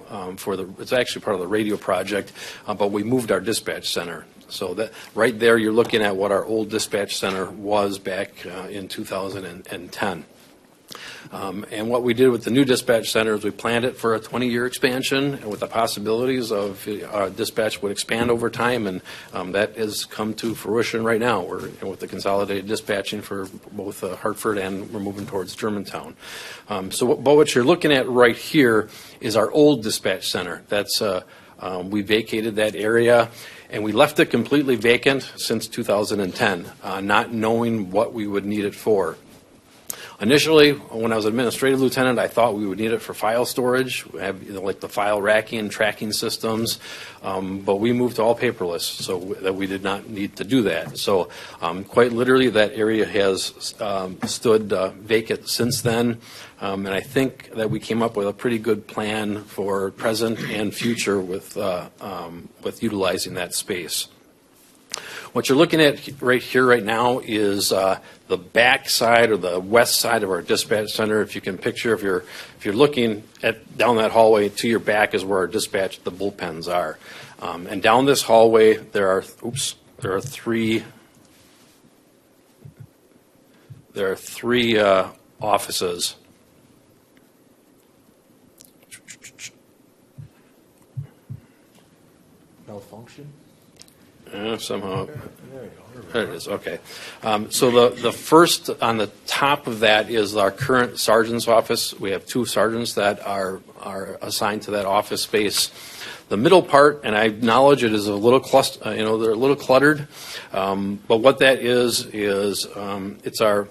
it's actually part of the radio project, but we moved our dispatch center. So that right there, you're looking at what our old dispatch center was back in 2010. And what we did with the new dispatch center is we planned it for a 20-year expansion, and with the possibilities of dispatch would expand over time, and that has come to fruition right now. We're with the consolidated dispatching for both Hartford, and we're moving towards Germantown. But what you're looking at right here is our old dispatch center. That's we vacated that area, And we left it completely vacant since 2010, not knowing what we would need it for. Initially, when I was administrative lieutenant, I thought we would need it for file storage. We have like the file racking and tracking systems, but we moved to all paperless, so that we did not need to do that. So quite literally, that area has stood vacant since then, and I think that we came up with a pretty good plan for present and future with utilizing that space. What you're looking at right here, right now, is the back side or the west side of our dispatch center. If you can picture, if you're looking down that hallway, to your back is where our dispatch, the bullpens are. And down this hallway, there are three offices. Malfunction? Somehow. There it is. Okay. So the first on the top of that is our current sergeant's office. We have 2 sergeants that are assigned to that office space. The middle part, and I acknowledge it is a little they're a little cluttered. But what that is it's our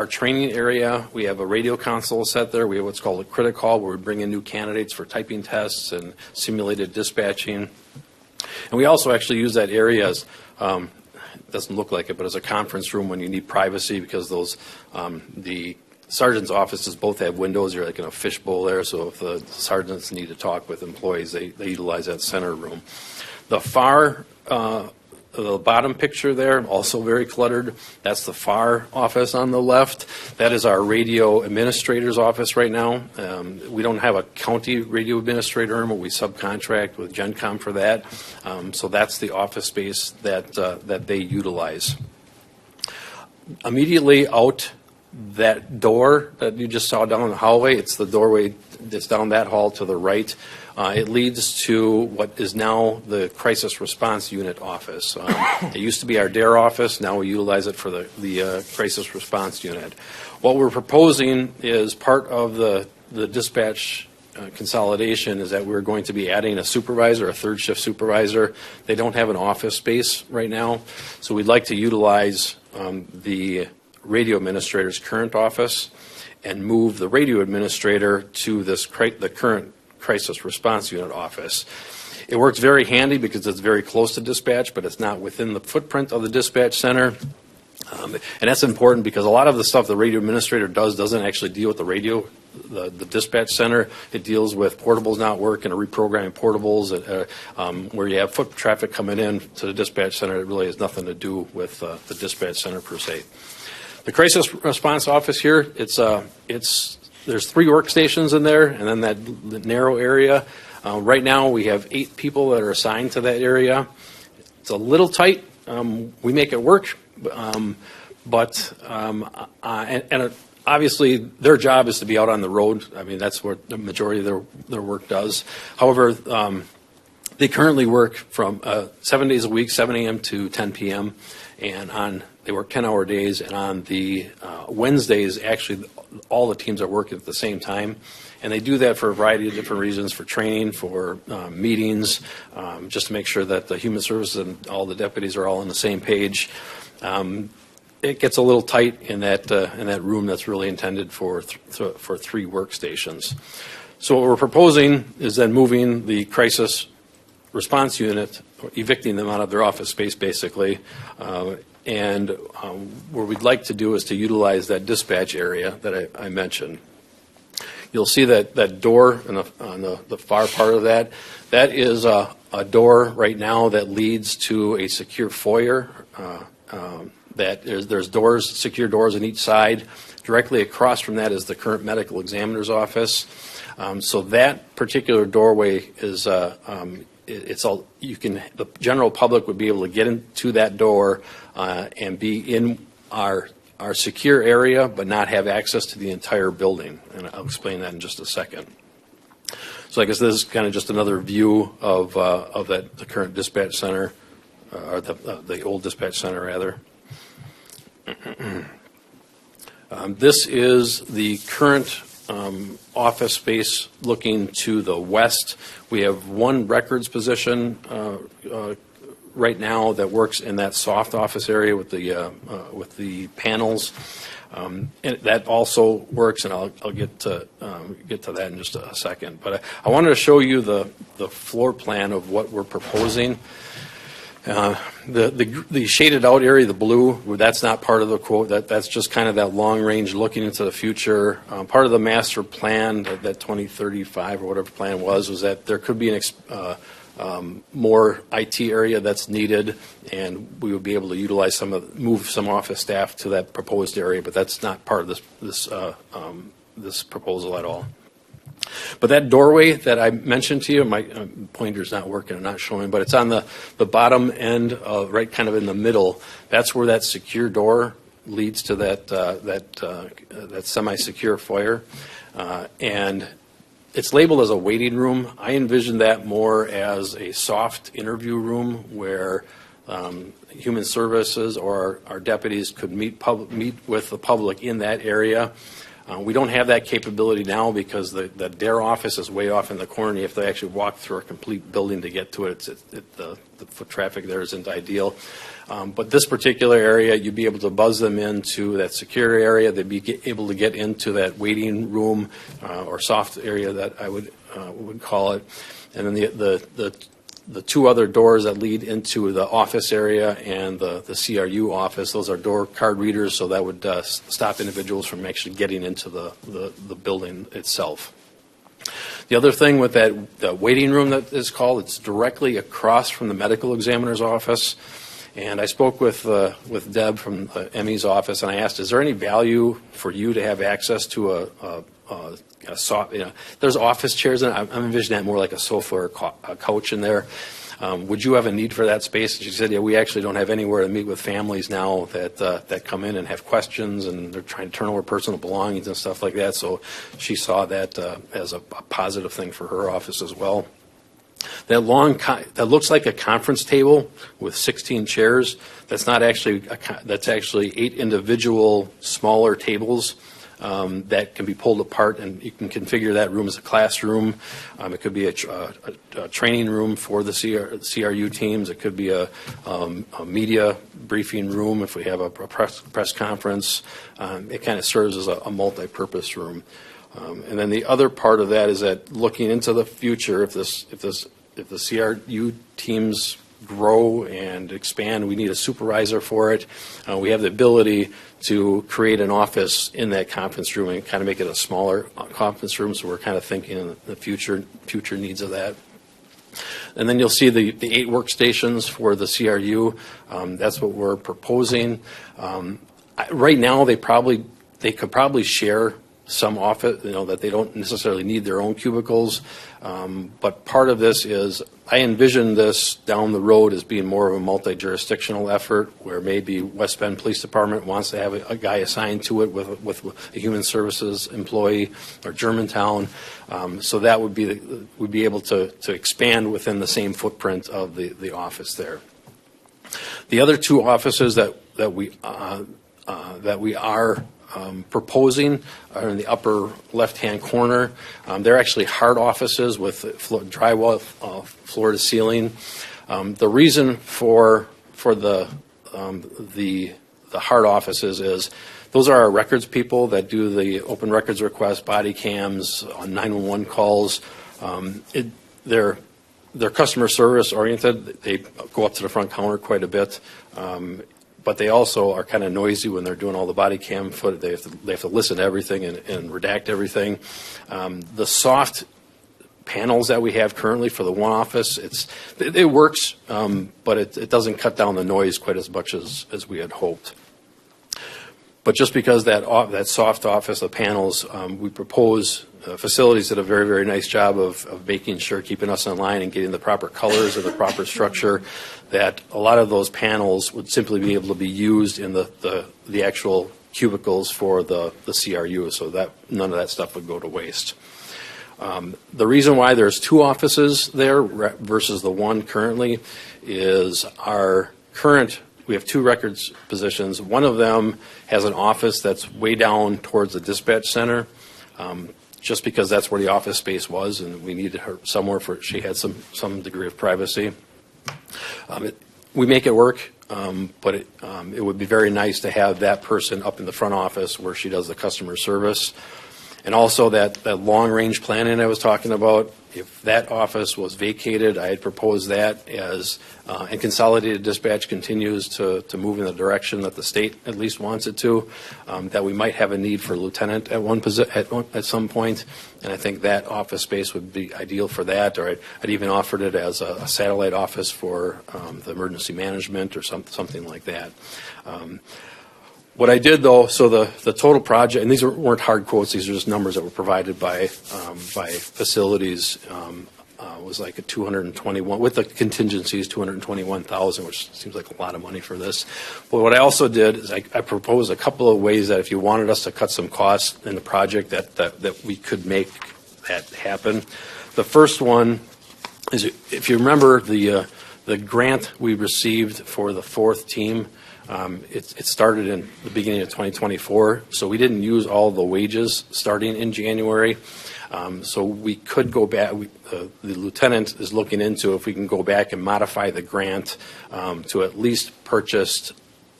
training area. We have a radio console set there. We have what's called a critic hall, where we bring in new candidates for typing tests and simulated dispatching. And we also actually use that area as, it doesn't look like it, but as a conference room when you need privacy, because those, the sergeant's offices both have windows. You're like in a fishbowl there, so if the sergeants need to talk with employees, they utilize that center room. The the bottom picture there, also very cluttered. That's the FAR office on the left. That is our radio administrator's office right now. We don't have a county radio administrator, but we subcontract with GenCom for that. So that's the office space that they utilize. Immediately out that door that you just saw down the hallway, it's the doorway that's down that hall to the right. It leads to what is now the Crisis Response Unit office. It used to be our DARE office. Now we utilize it for the Crisis Response Unit. What we're proposing is part of the dispatch consolidation is that we're going to be adding a supervisor, a third shift supervisor. They don't have an office space right now, so we'd like to utilize the radio administrator's current office and move the radio administrator to the current Crisis Response Unit office. It works very handy because it's very close to dispatch, but it's not within the footprint of the dispatch center. And that's important because a lot of the stuff the radio administrator doesn't actually deal with the radio, the dispatch center. It deals with portables not working or reprogramming portables where you have foot traffic coming in to the dispatch center. It really has nothing to do with the dispatch center per se. The crisis response office here, there's 3 workstations in there, and then that narrow area. Right now, we have 8 people that are assigned to that area. It's a little tight. We make it work, but obviously, their job is to be out on the road. I mean, that's what the majority of their work does. However, they currently work from 7 days a week, 7 a.m. to 10 p.m., and they work 10-hour days, and on the Wednesdays, actually, all the teams are working at the same time. And they do that for a variety of different reasons, for training, for meetings, just to make sure that the human services and all the deputies are all on the same page. It gets a little tight in that room that's really intended for 3 workstations. So what we're proposing is then moving the crisis response unit, evicting them out of their office space, basically. And what we'd like to do is to utilize that dispatch area that I mentioned. You'll see that door on the far part of that. That is a door right now that leads to a secure foyer. There's doors, secure doors on each side. Directly across from that is the current medical examiner's office. So that particular doorway is the general public would be able to get into that door and be in our secure area, but not have access to the entire building. And I'll explain that in just a second. So I guess this is kind of just another view of the current dispatch center, or the old dispatch center, rather. This is the current office space looking to the west. We have 1 records position right now that works in that soft office area with the panels. And that also works, and I'll get to that in just a second. But I wanted to show you the floor plan of what we're proposing. The shaded out area, the blue, that's not part of the quote. That's just kind of that long range looking into the future. Part of the master plan, that 2035 or whatever plan was that there could be more IT area that's needed, and we would be able to utilize move some office staff to that proposed area. But that's not part of this proposal at all. But that doorway that I mentioned to you, my pointer's not working, I'm not showing, but it's on the bottom end, right kind of in the middle. That's where that secure door leads to that semi-secure foyer. And it's labeled as a waiting room. I envision that more as a soft interview room where human services or our deputies could meet with the public in that area. We don't have that capability now because the DARE office is way off in the corner. You have to actually walk through a complete building to get to it. The foot traffic there isn't ideal. But this particular area, you'd be able to buzz them into that secure area. They'd be able to get into that waiting room or soft area that I would call it. And then the two other doors that lead into the office area and the CRU office, those are door card readers, so that would stop individuals from actually getting into the building itself. The other thing with the waiting room that is called, it's directly across from the medical examiner's office. And I spoke with Deb from Emmy's office, and I asked, is there any value for you to have access to there's office chairs, and I'm envisioning that more like a sofa or a couch in there. Would you have a need for that space? And she said, yeah, we actually don't have anywhere to meet with families now that come in and have questions, and they're trying to turn over personal belongings and stuff like that. So she saw that as a positive thing for her office as well. That that looks like a conference table with 16 chairs. That's not actually that's actually 8 individual smaller tables that can be pulled apart, and you can configure that room as a classroom. It could be a training room for the CRU teams. It could be a media briefing room if we have a press conference. It kind of serves as a multi-purpose room. And then the other part of that is that looking into the future, if the CRU teams grow and expand, we need a supervisor for it. We have the ability to create an office in that conference room and kind of make it a smaller conference room. So we're kind of thinking in the future needs of that. And then you'll see the 8 workstations for the CRU. That's what we're proposing. Right now, they could probably share some office, that they don't necessarily need their own cubicles. But part of this is, I envision this down the road as being more of a multi-jurisdictional effort where maybe West Bend Police Department wants to have a guy assigned to it with a human services employee, or Germantown. So that would be able to expand within the same footprint of the office there. The other 2 offices that we are proposing are in the upper left-hand corner. They're actually hard offices with drywall floor to ceiling. The reason for the hard offices is those are our records people that do the open records request, body cams, on 911 calls. They're customer service oriented. They go up to the front counter quite a bit. But they also are kind of noisy when they're doing all the body cam footage. They have to listen to everything and redact everything. The soft panels that we have currently for the one office, it works, but it doesn't cut down the noise quite as much as we had hoped. But just because that soft office, the panels, we propose facilities did a very, very nice job of making sure, keeping us in line and getting the proper colors and the proper structure, that a lot of those panels would simply be able to be used in the actual cubicles for the CRU, so that none of that stuff would go to waste. The reason why there's 2 offices there versus the one currently is we have 2 records positions. One of them has an office that's way down towards the dispatch center, just because that's where the office space was, and we needed her somewhere she had some degree of privacy. we make it work, but it would be very nice to have that person up in the front office where she does the customer service. And also that long-range planning I was talking about, if that office was vacated, I had proposed that as, and consolidated dispatch continues to move in the direction that the state at least wants it to, that we might have a need for a lieutenant at some point. And I think that office space would be ideal for that, or I'd even offered it as a satellite office for the emergency management or something like that. What I did, though, so the total project, and these weren't hard quotes, these are just numbers that were provided by facilities, was like a 221, with the contingencies, 221,000, which seems like a lot of money for this. But what I also did is I proposed a couple of ways that if you wanted us to cut some costs in the project that we could make that happen. The first one is, if you remember the grant we received for the fourth team, it started in the beginning of 2024, so we didn't use all the wages starting in January. So we could go back. The lieutenant is looking into if we can go back and modify the grant to at least purchase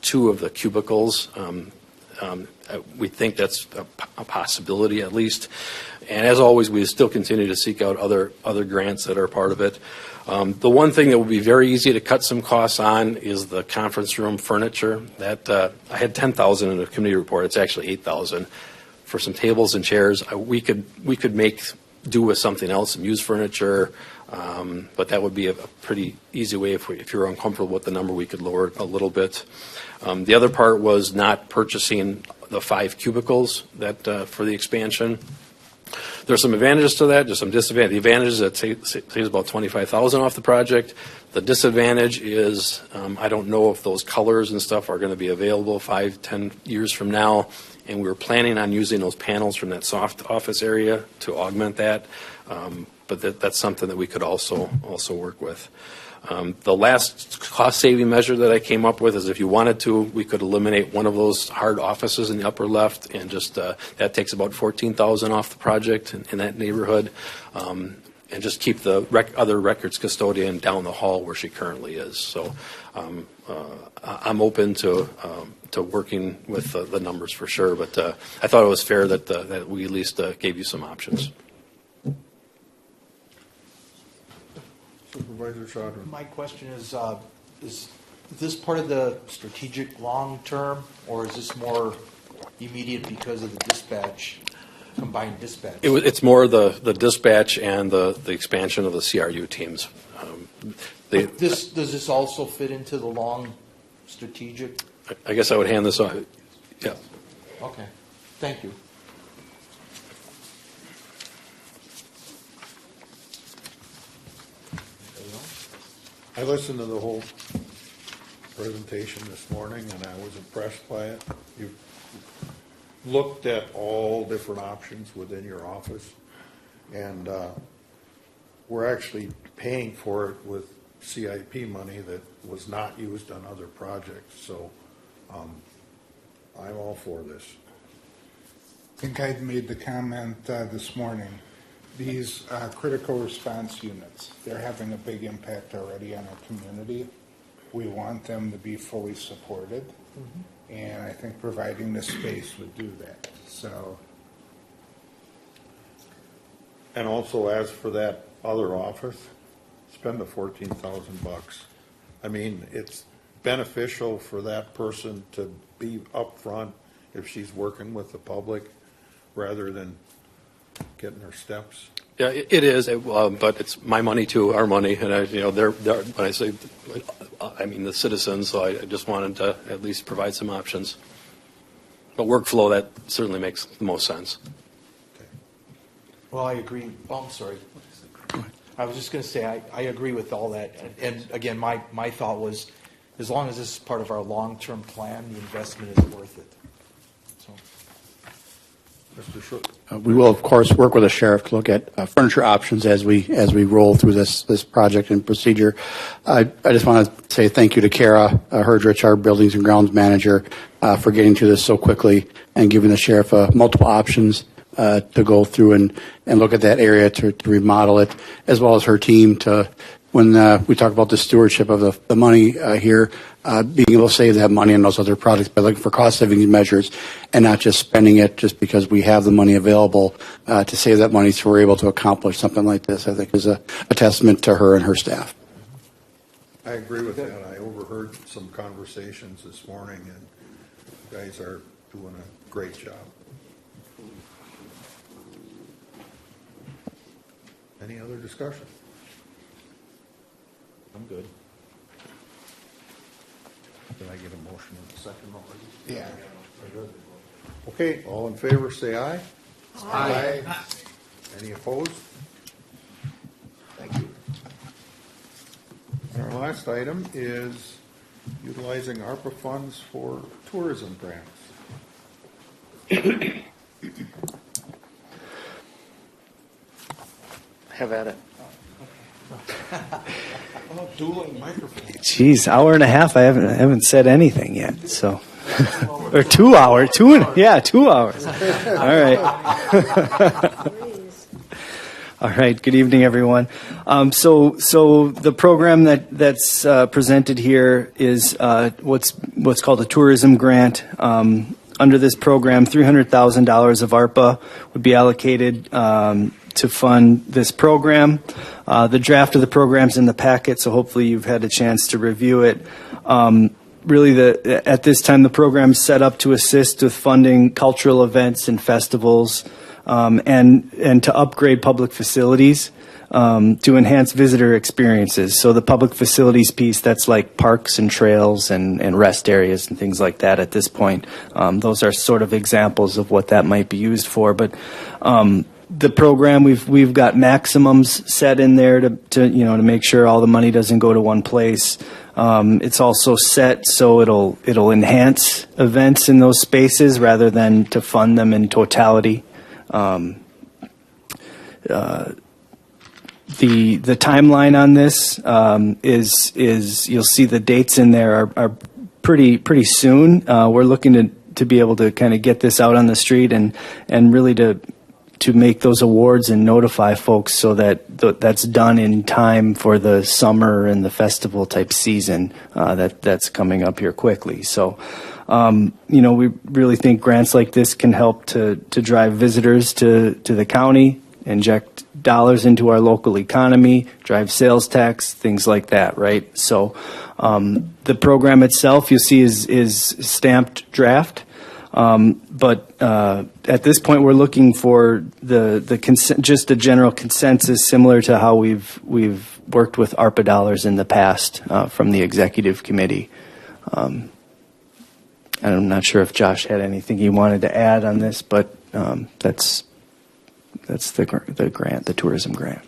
2 of the cubicles. We think that's a possibility at least. And as always, we still continue to seek out other grants that are part of it. The one thing that would be very easy to cut some costs on is the conference room furniture. That I had $10,000 in the committee report. It's actually $8,000 for some tables and chairs. We could make do with something else, some used furniture, but that would be a pretty easy way. If you're uncomfortable with the number, we could lower it a little bit. The other part was not purchasing the 5 cubicles that for the expansion. There's some advantages to that, just some disadvantages. The advantage is that saves about $25,000 off the project. The disadvantage is I don't know if those colors and stuff are going to be available 5-10 years from now, and we were planning on using those panels from that soft office area to augment that, but that's something that we could also work with. The last cost-saving measure that I came up with is if you wanted to, we could eliminate one of those hard offices in the upper left, and just that takes about $14,000 off the project in that neighborhood, and just keep the other records custodian down the hall where she currently is. So I'm open to working with the numbers for sure, but I thought it was fair that we at least gave you some options. Supervisor Shadron. My question is this part of the strategic long-term, or is this more immediate because of the dispatch, combined dispatch? It's more the dispatch and the expansion of the CRU teams. Does this also fit into the long strategic? I guess I would hand this off. Yeah. Okay. Thank you. I listened to the whole presentation this morning, and I was impressed by it. You looked at all different options within your office, and we're actually paying for it with CIP money that was not used on other projects. So I'm all for this. I think I made the comment this morning. These critical response units, they're having a big impact already on our community. We want them to be fully supported, and I think providing the space would do that. So, And also, as for that other office, spend the $14,000. I mean, it's beneficial for that person to be upfront if she's working with the public rather than getting her steps. Yeah, it is, but it's my money too, our money, and they're when I say, I mean the citizens. So I just wanted to at least provide some options. But workflow, that certainly makes the most sense. Well, I agree. Oh, I'm sorry. I was just going to say I agree with all that. And again, my thought was, as long as this is part of our long-term plan, the investment is worth it. So. Mr. Shook. We will, of course, work with the sheriff to look at furniture options as we roll through this project and procedure. I just want to say thank you to Kara Herdrich, our Buildings and Grounds Manager, for getting to this so quickly and giving the sheriff multiple options to go through and look at that area to remodel it, as well as her team to when we talk about the stewardship of the money here, being able to save that money on those other products by looking for cost-saving measures and not just spending it just because we have the money available to save that money so we're able to accomplish something like this, I think is a testament to her and her staff. I agree with that. I overheard some conversations this morning, and you guys are doing a great job. Any other discussion? I'm good. Did I get a motion in a second already? Yeah. Okay, all in favor, say aye. Aye. Any opposed? Thank you. Our last item is utilizing ARPA funds for tourism grants. Have at it. Dueling microphones. Geez, hour and a half. I haven't said anything yet. So, or 2 hours. 2 hours. All right. All right. Good evening, everyone. So the program that's presented here is what's called a tourism grant. Under this program, $300,000 of ARPA would be allocated to fund this program. The draft of the program's in the packet, so hopefully you've had a chance to review it. Really, at this time, the program's set up to assist with funding cultural events and festivals, and to upgrade public facilities to enhance visitor experiences. So the public facilities piece, that's like parks and trails and rest areas and things like that at this point. Those are sort of examples of what that might be used for. But the program, we've got maximums set in there to make sure all the money doesn't go to one place. It's also set so it'll enhance events in those spaces rather than to fund them in totality. The timeline on this is you'll see the dates in there are pretty soon. We're looking to be able to kind of get this out on the street and really to make those awards and notify folks so that that's done in time for the summer and the festival type season that's coming up here quickly. So, we really think grants like this can help to drive visitors to the county, inject dollars into our local economy, drive sales tax, things like that, right? So the program itself, you'll see, is stamped draft. But at this point, we're looking for just a general consensus, similar to how we've worked with ARPA dollars in the past from the executive committee. And I'm not sure if Josh had anything he wanted to add on this, but that's the grant, the tourism grant.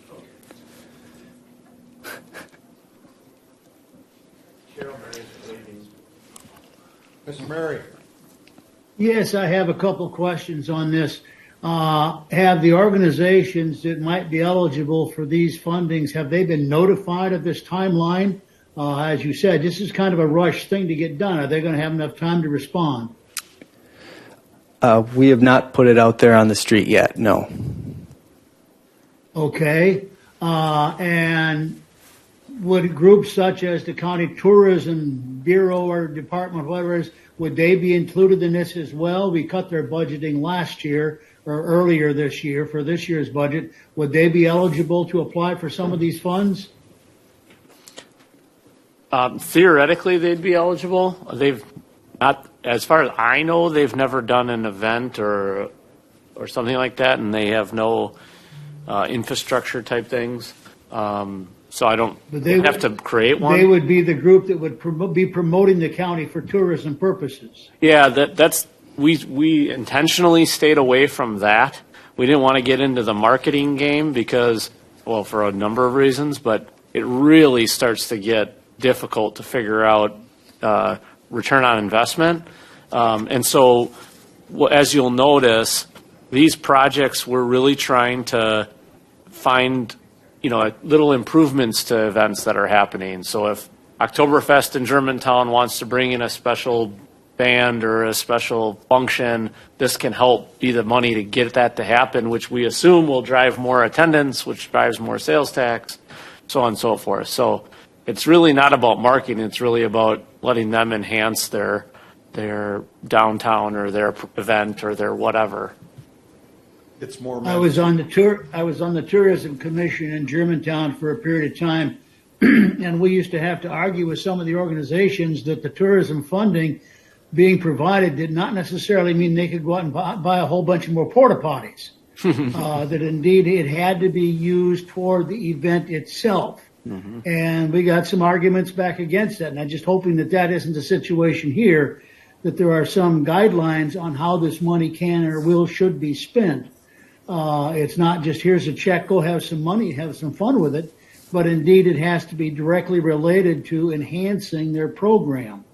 Mr. Murray. Yes, I have a couple questions on this. Have the organizations that might be eligible for these fundings, have they been notified of this timeline? As you said, this is kind of a rush thing to get done. Are they going to have enough time to respond? We have not put it out there on the street yet, no. Okay. And would groups such as the County Tourism Bureau or Department, whatever it is, would they be included in this as well? We cut their budgeting last year or earlier this year for this year's budget. Would they be eligible to apply for some of these funds? Theoretically, they'd be eligible. They've not, as far as I know, they've never done an event or something like that, and they have no infrastructure type things. So I don't have to create one. They would be the group that would be promoting the county for tourism purposes. Yeah, that's we intentionally stayed away from that. We didn't want to get into the marketing game because, well, for a number of reasons, but it really starts to get difficult to figure out return on investment. And so, as you'll notice, these projects we're really trying to find little improvements to events that are happening. So if Oktoberfest in Germantown wants to bring in a special band or a special function, this can help be the money to get that to happen, which we assume will drive more attendance, which drives more sales tax. so on and so forth. So it's really not about marketing. It's really about letting them enhance their downtown or their event or their whatever. It's more. I was on the tourism commission in Germantown for a period of time, and we used to have to argue with some of the organizations that the tourism funding being provided did not necessarily mean they could go out and buy a whole bunch of more porta potties. That indeed it had to be used toward the event itself. Mm-hmm. And we got some arguments back against that. And I'm just hoping that that isn't the situation here, that there are some guidelines on how this money can or should be spent. It's not just here's a check, go have some money, have some fun with it, but indeed it has to be directly related to enhancing their program.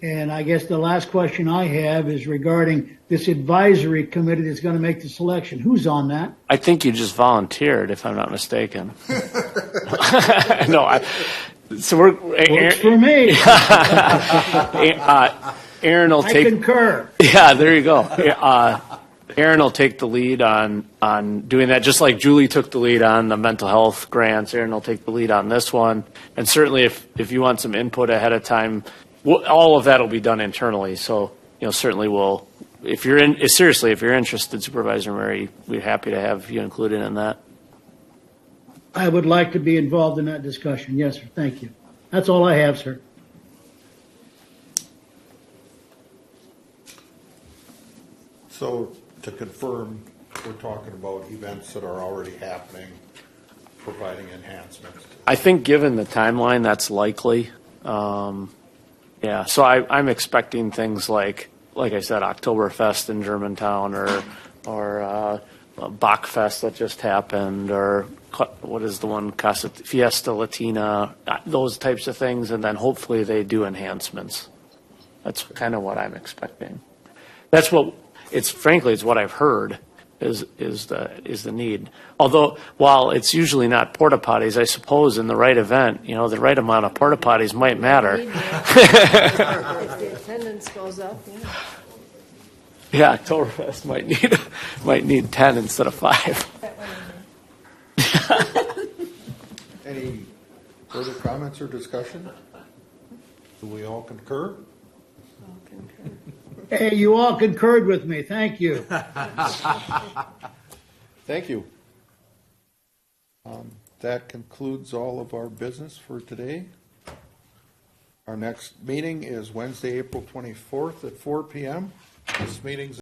And I guess the last question I have is regarding this advisory committee that's going to make the selection. Who's on that? I think you just volunteered, if I'm not mistaken. No, so we're Works for me. Aaron will take. I concur. Yeah, there you go. Aaron will take the lead on doing that, just like Julie took the lead on the mental health grants. Aaron will take the lead on this one, and certainly if you want some input ahead of time. All of that will be done internally, so certainly we'll. If you're interested, Supervisor Murray, we're happy to have you included in that. I would like to be involved in that discussion. Yes, sir. Thank you. That's all I have, sir. So to confirm, we're talking about events that are already happening, providing enhancements. I think given the timeline, that's likely. Yeah, so I'm expecting things like I said, Oktoberfest in Germantown or Bachfest that just happened, or what is the one, Fiesta Latina, those types of things, and then hopefully they do enhancements. That's kind of what I'm expecting. That's what frankly, it's what I've heard is the need. Although, while it's usually not porta potties, I suppose in the right event, the right amount of porta potties might matter. If the attendance goes up, yeah. Yeah, Oktoberfest might need 10 instead of 5. Any further comments or discussion? Do we all concur? Hey, you all concurred with me. Thank you. Thank you. That concludes all of our business for today. Our next meeting is Wednesday, April 24th at 4 p.m. This meeting's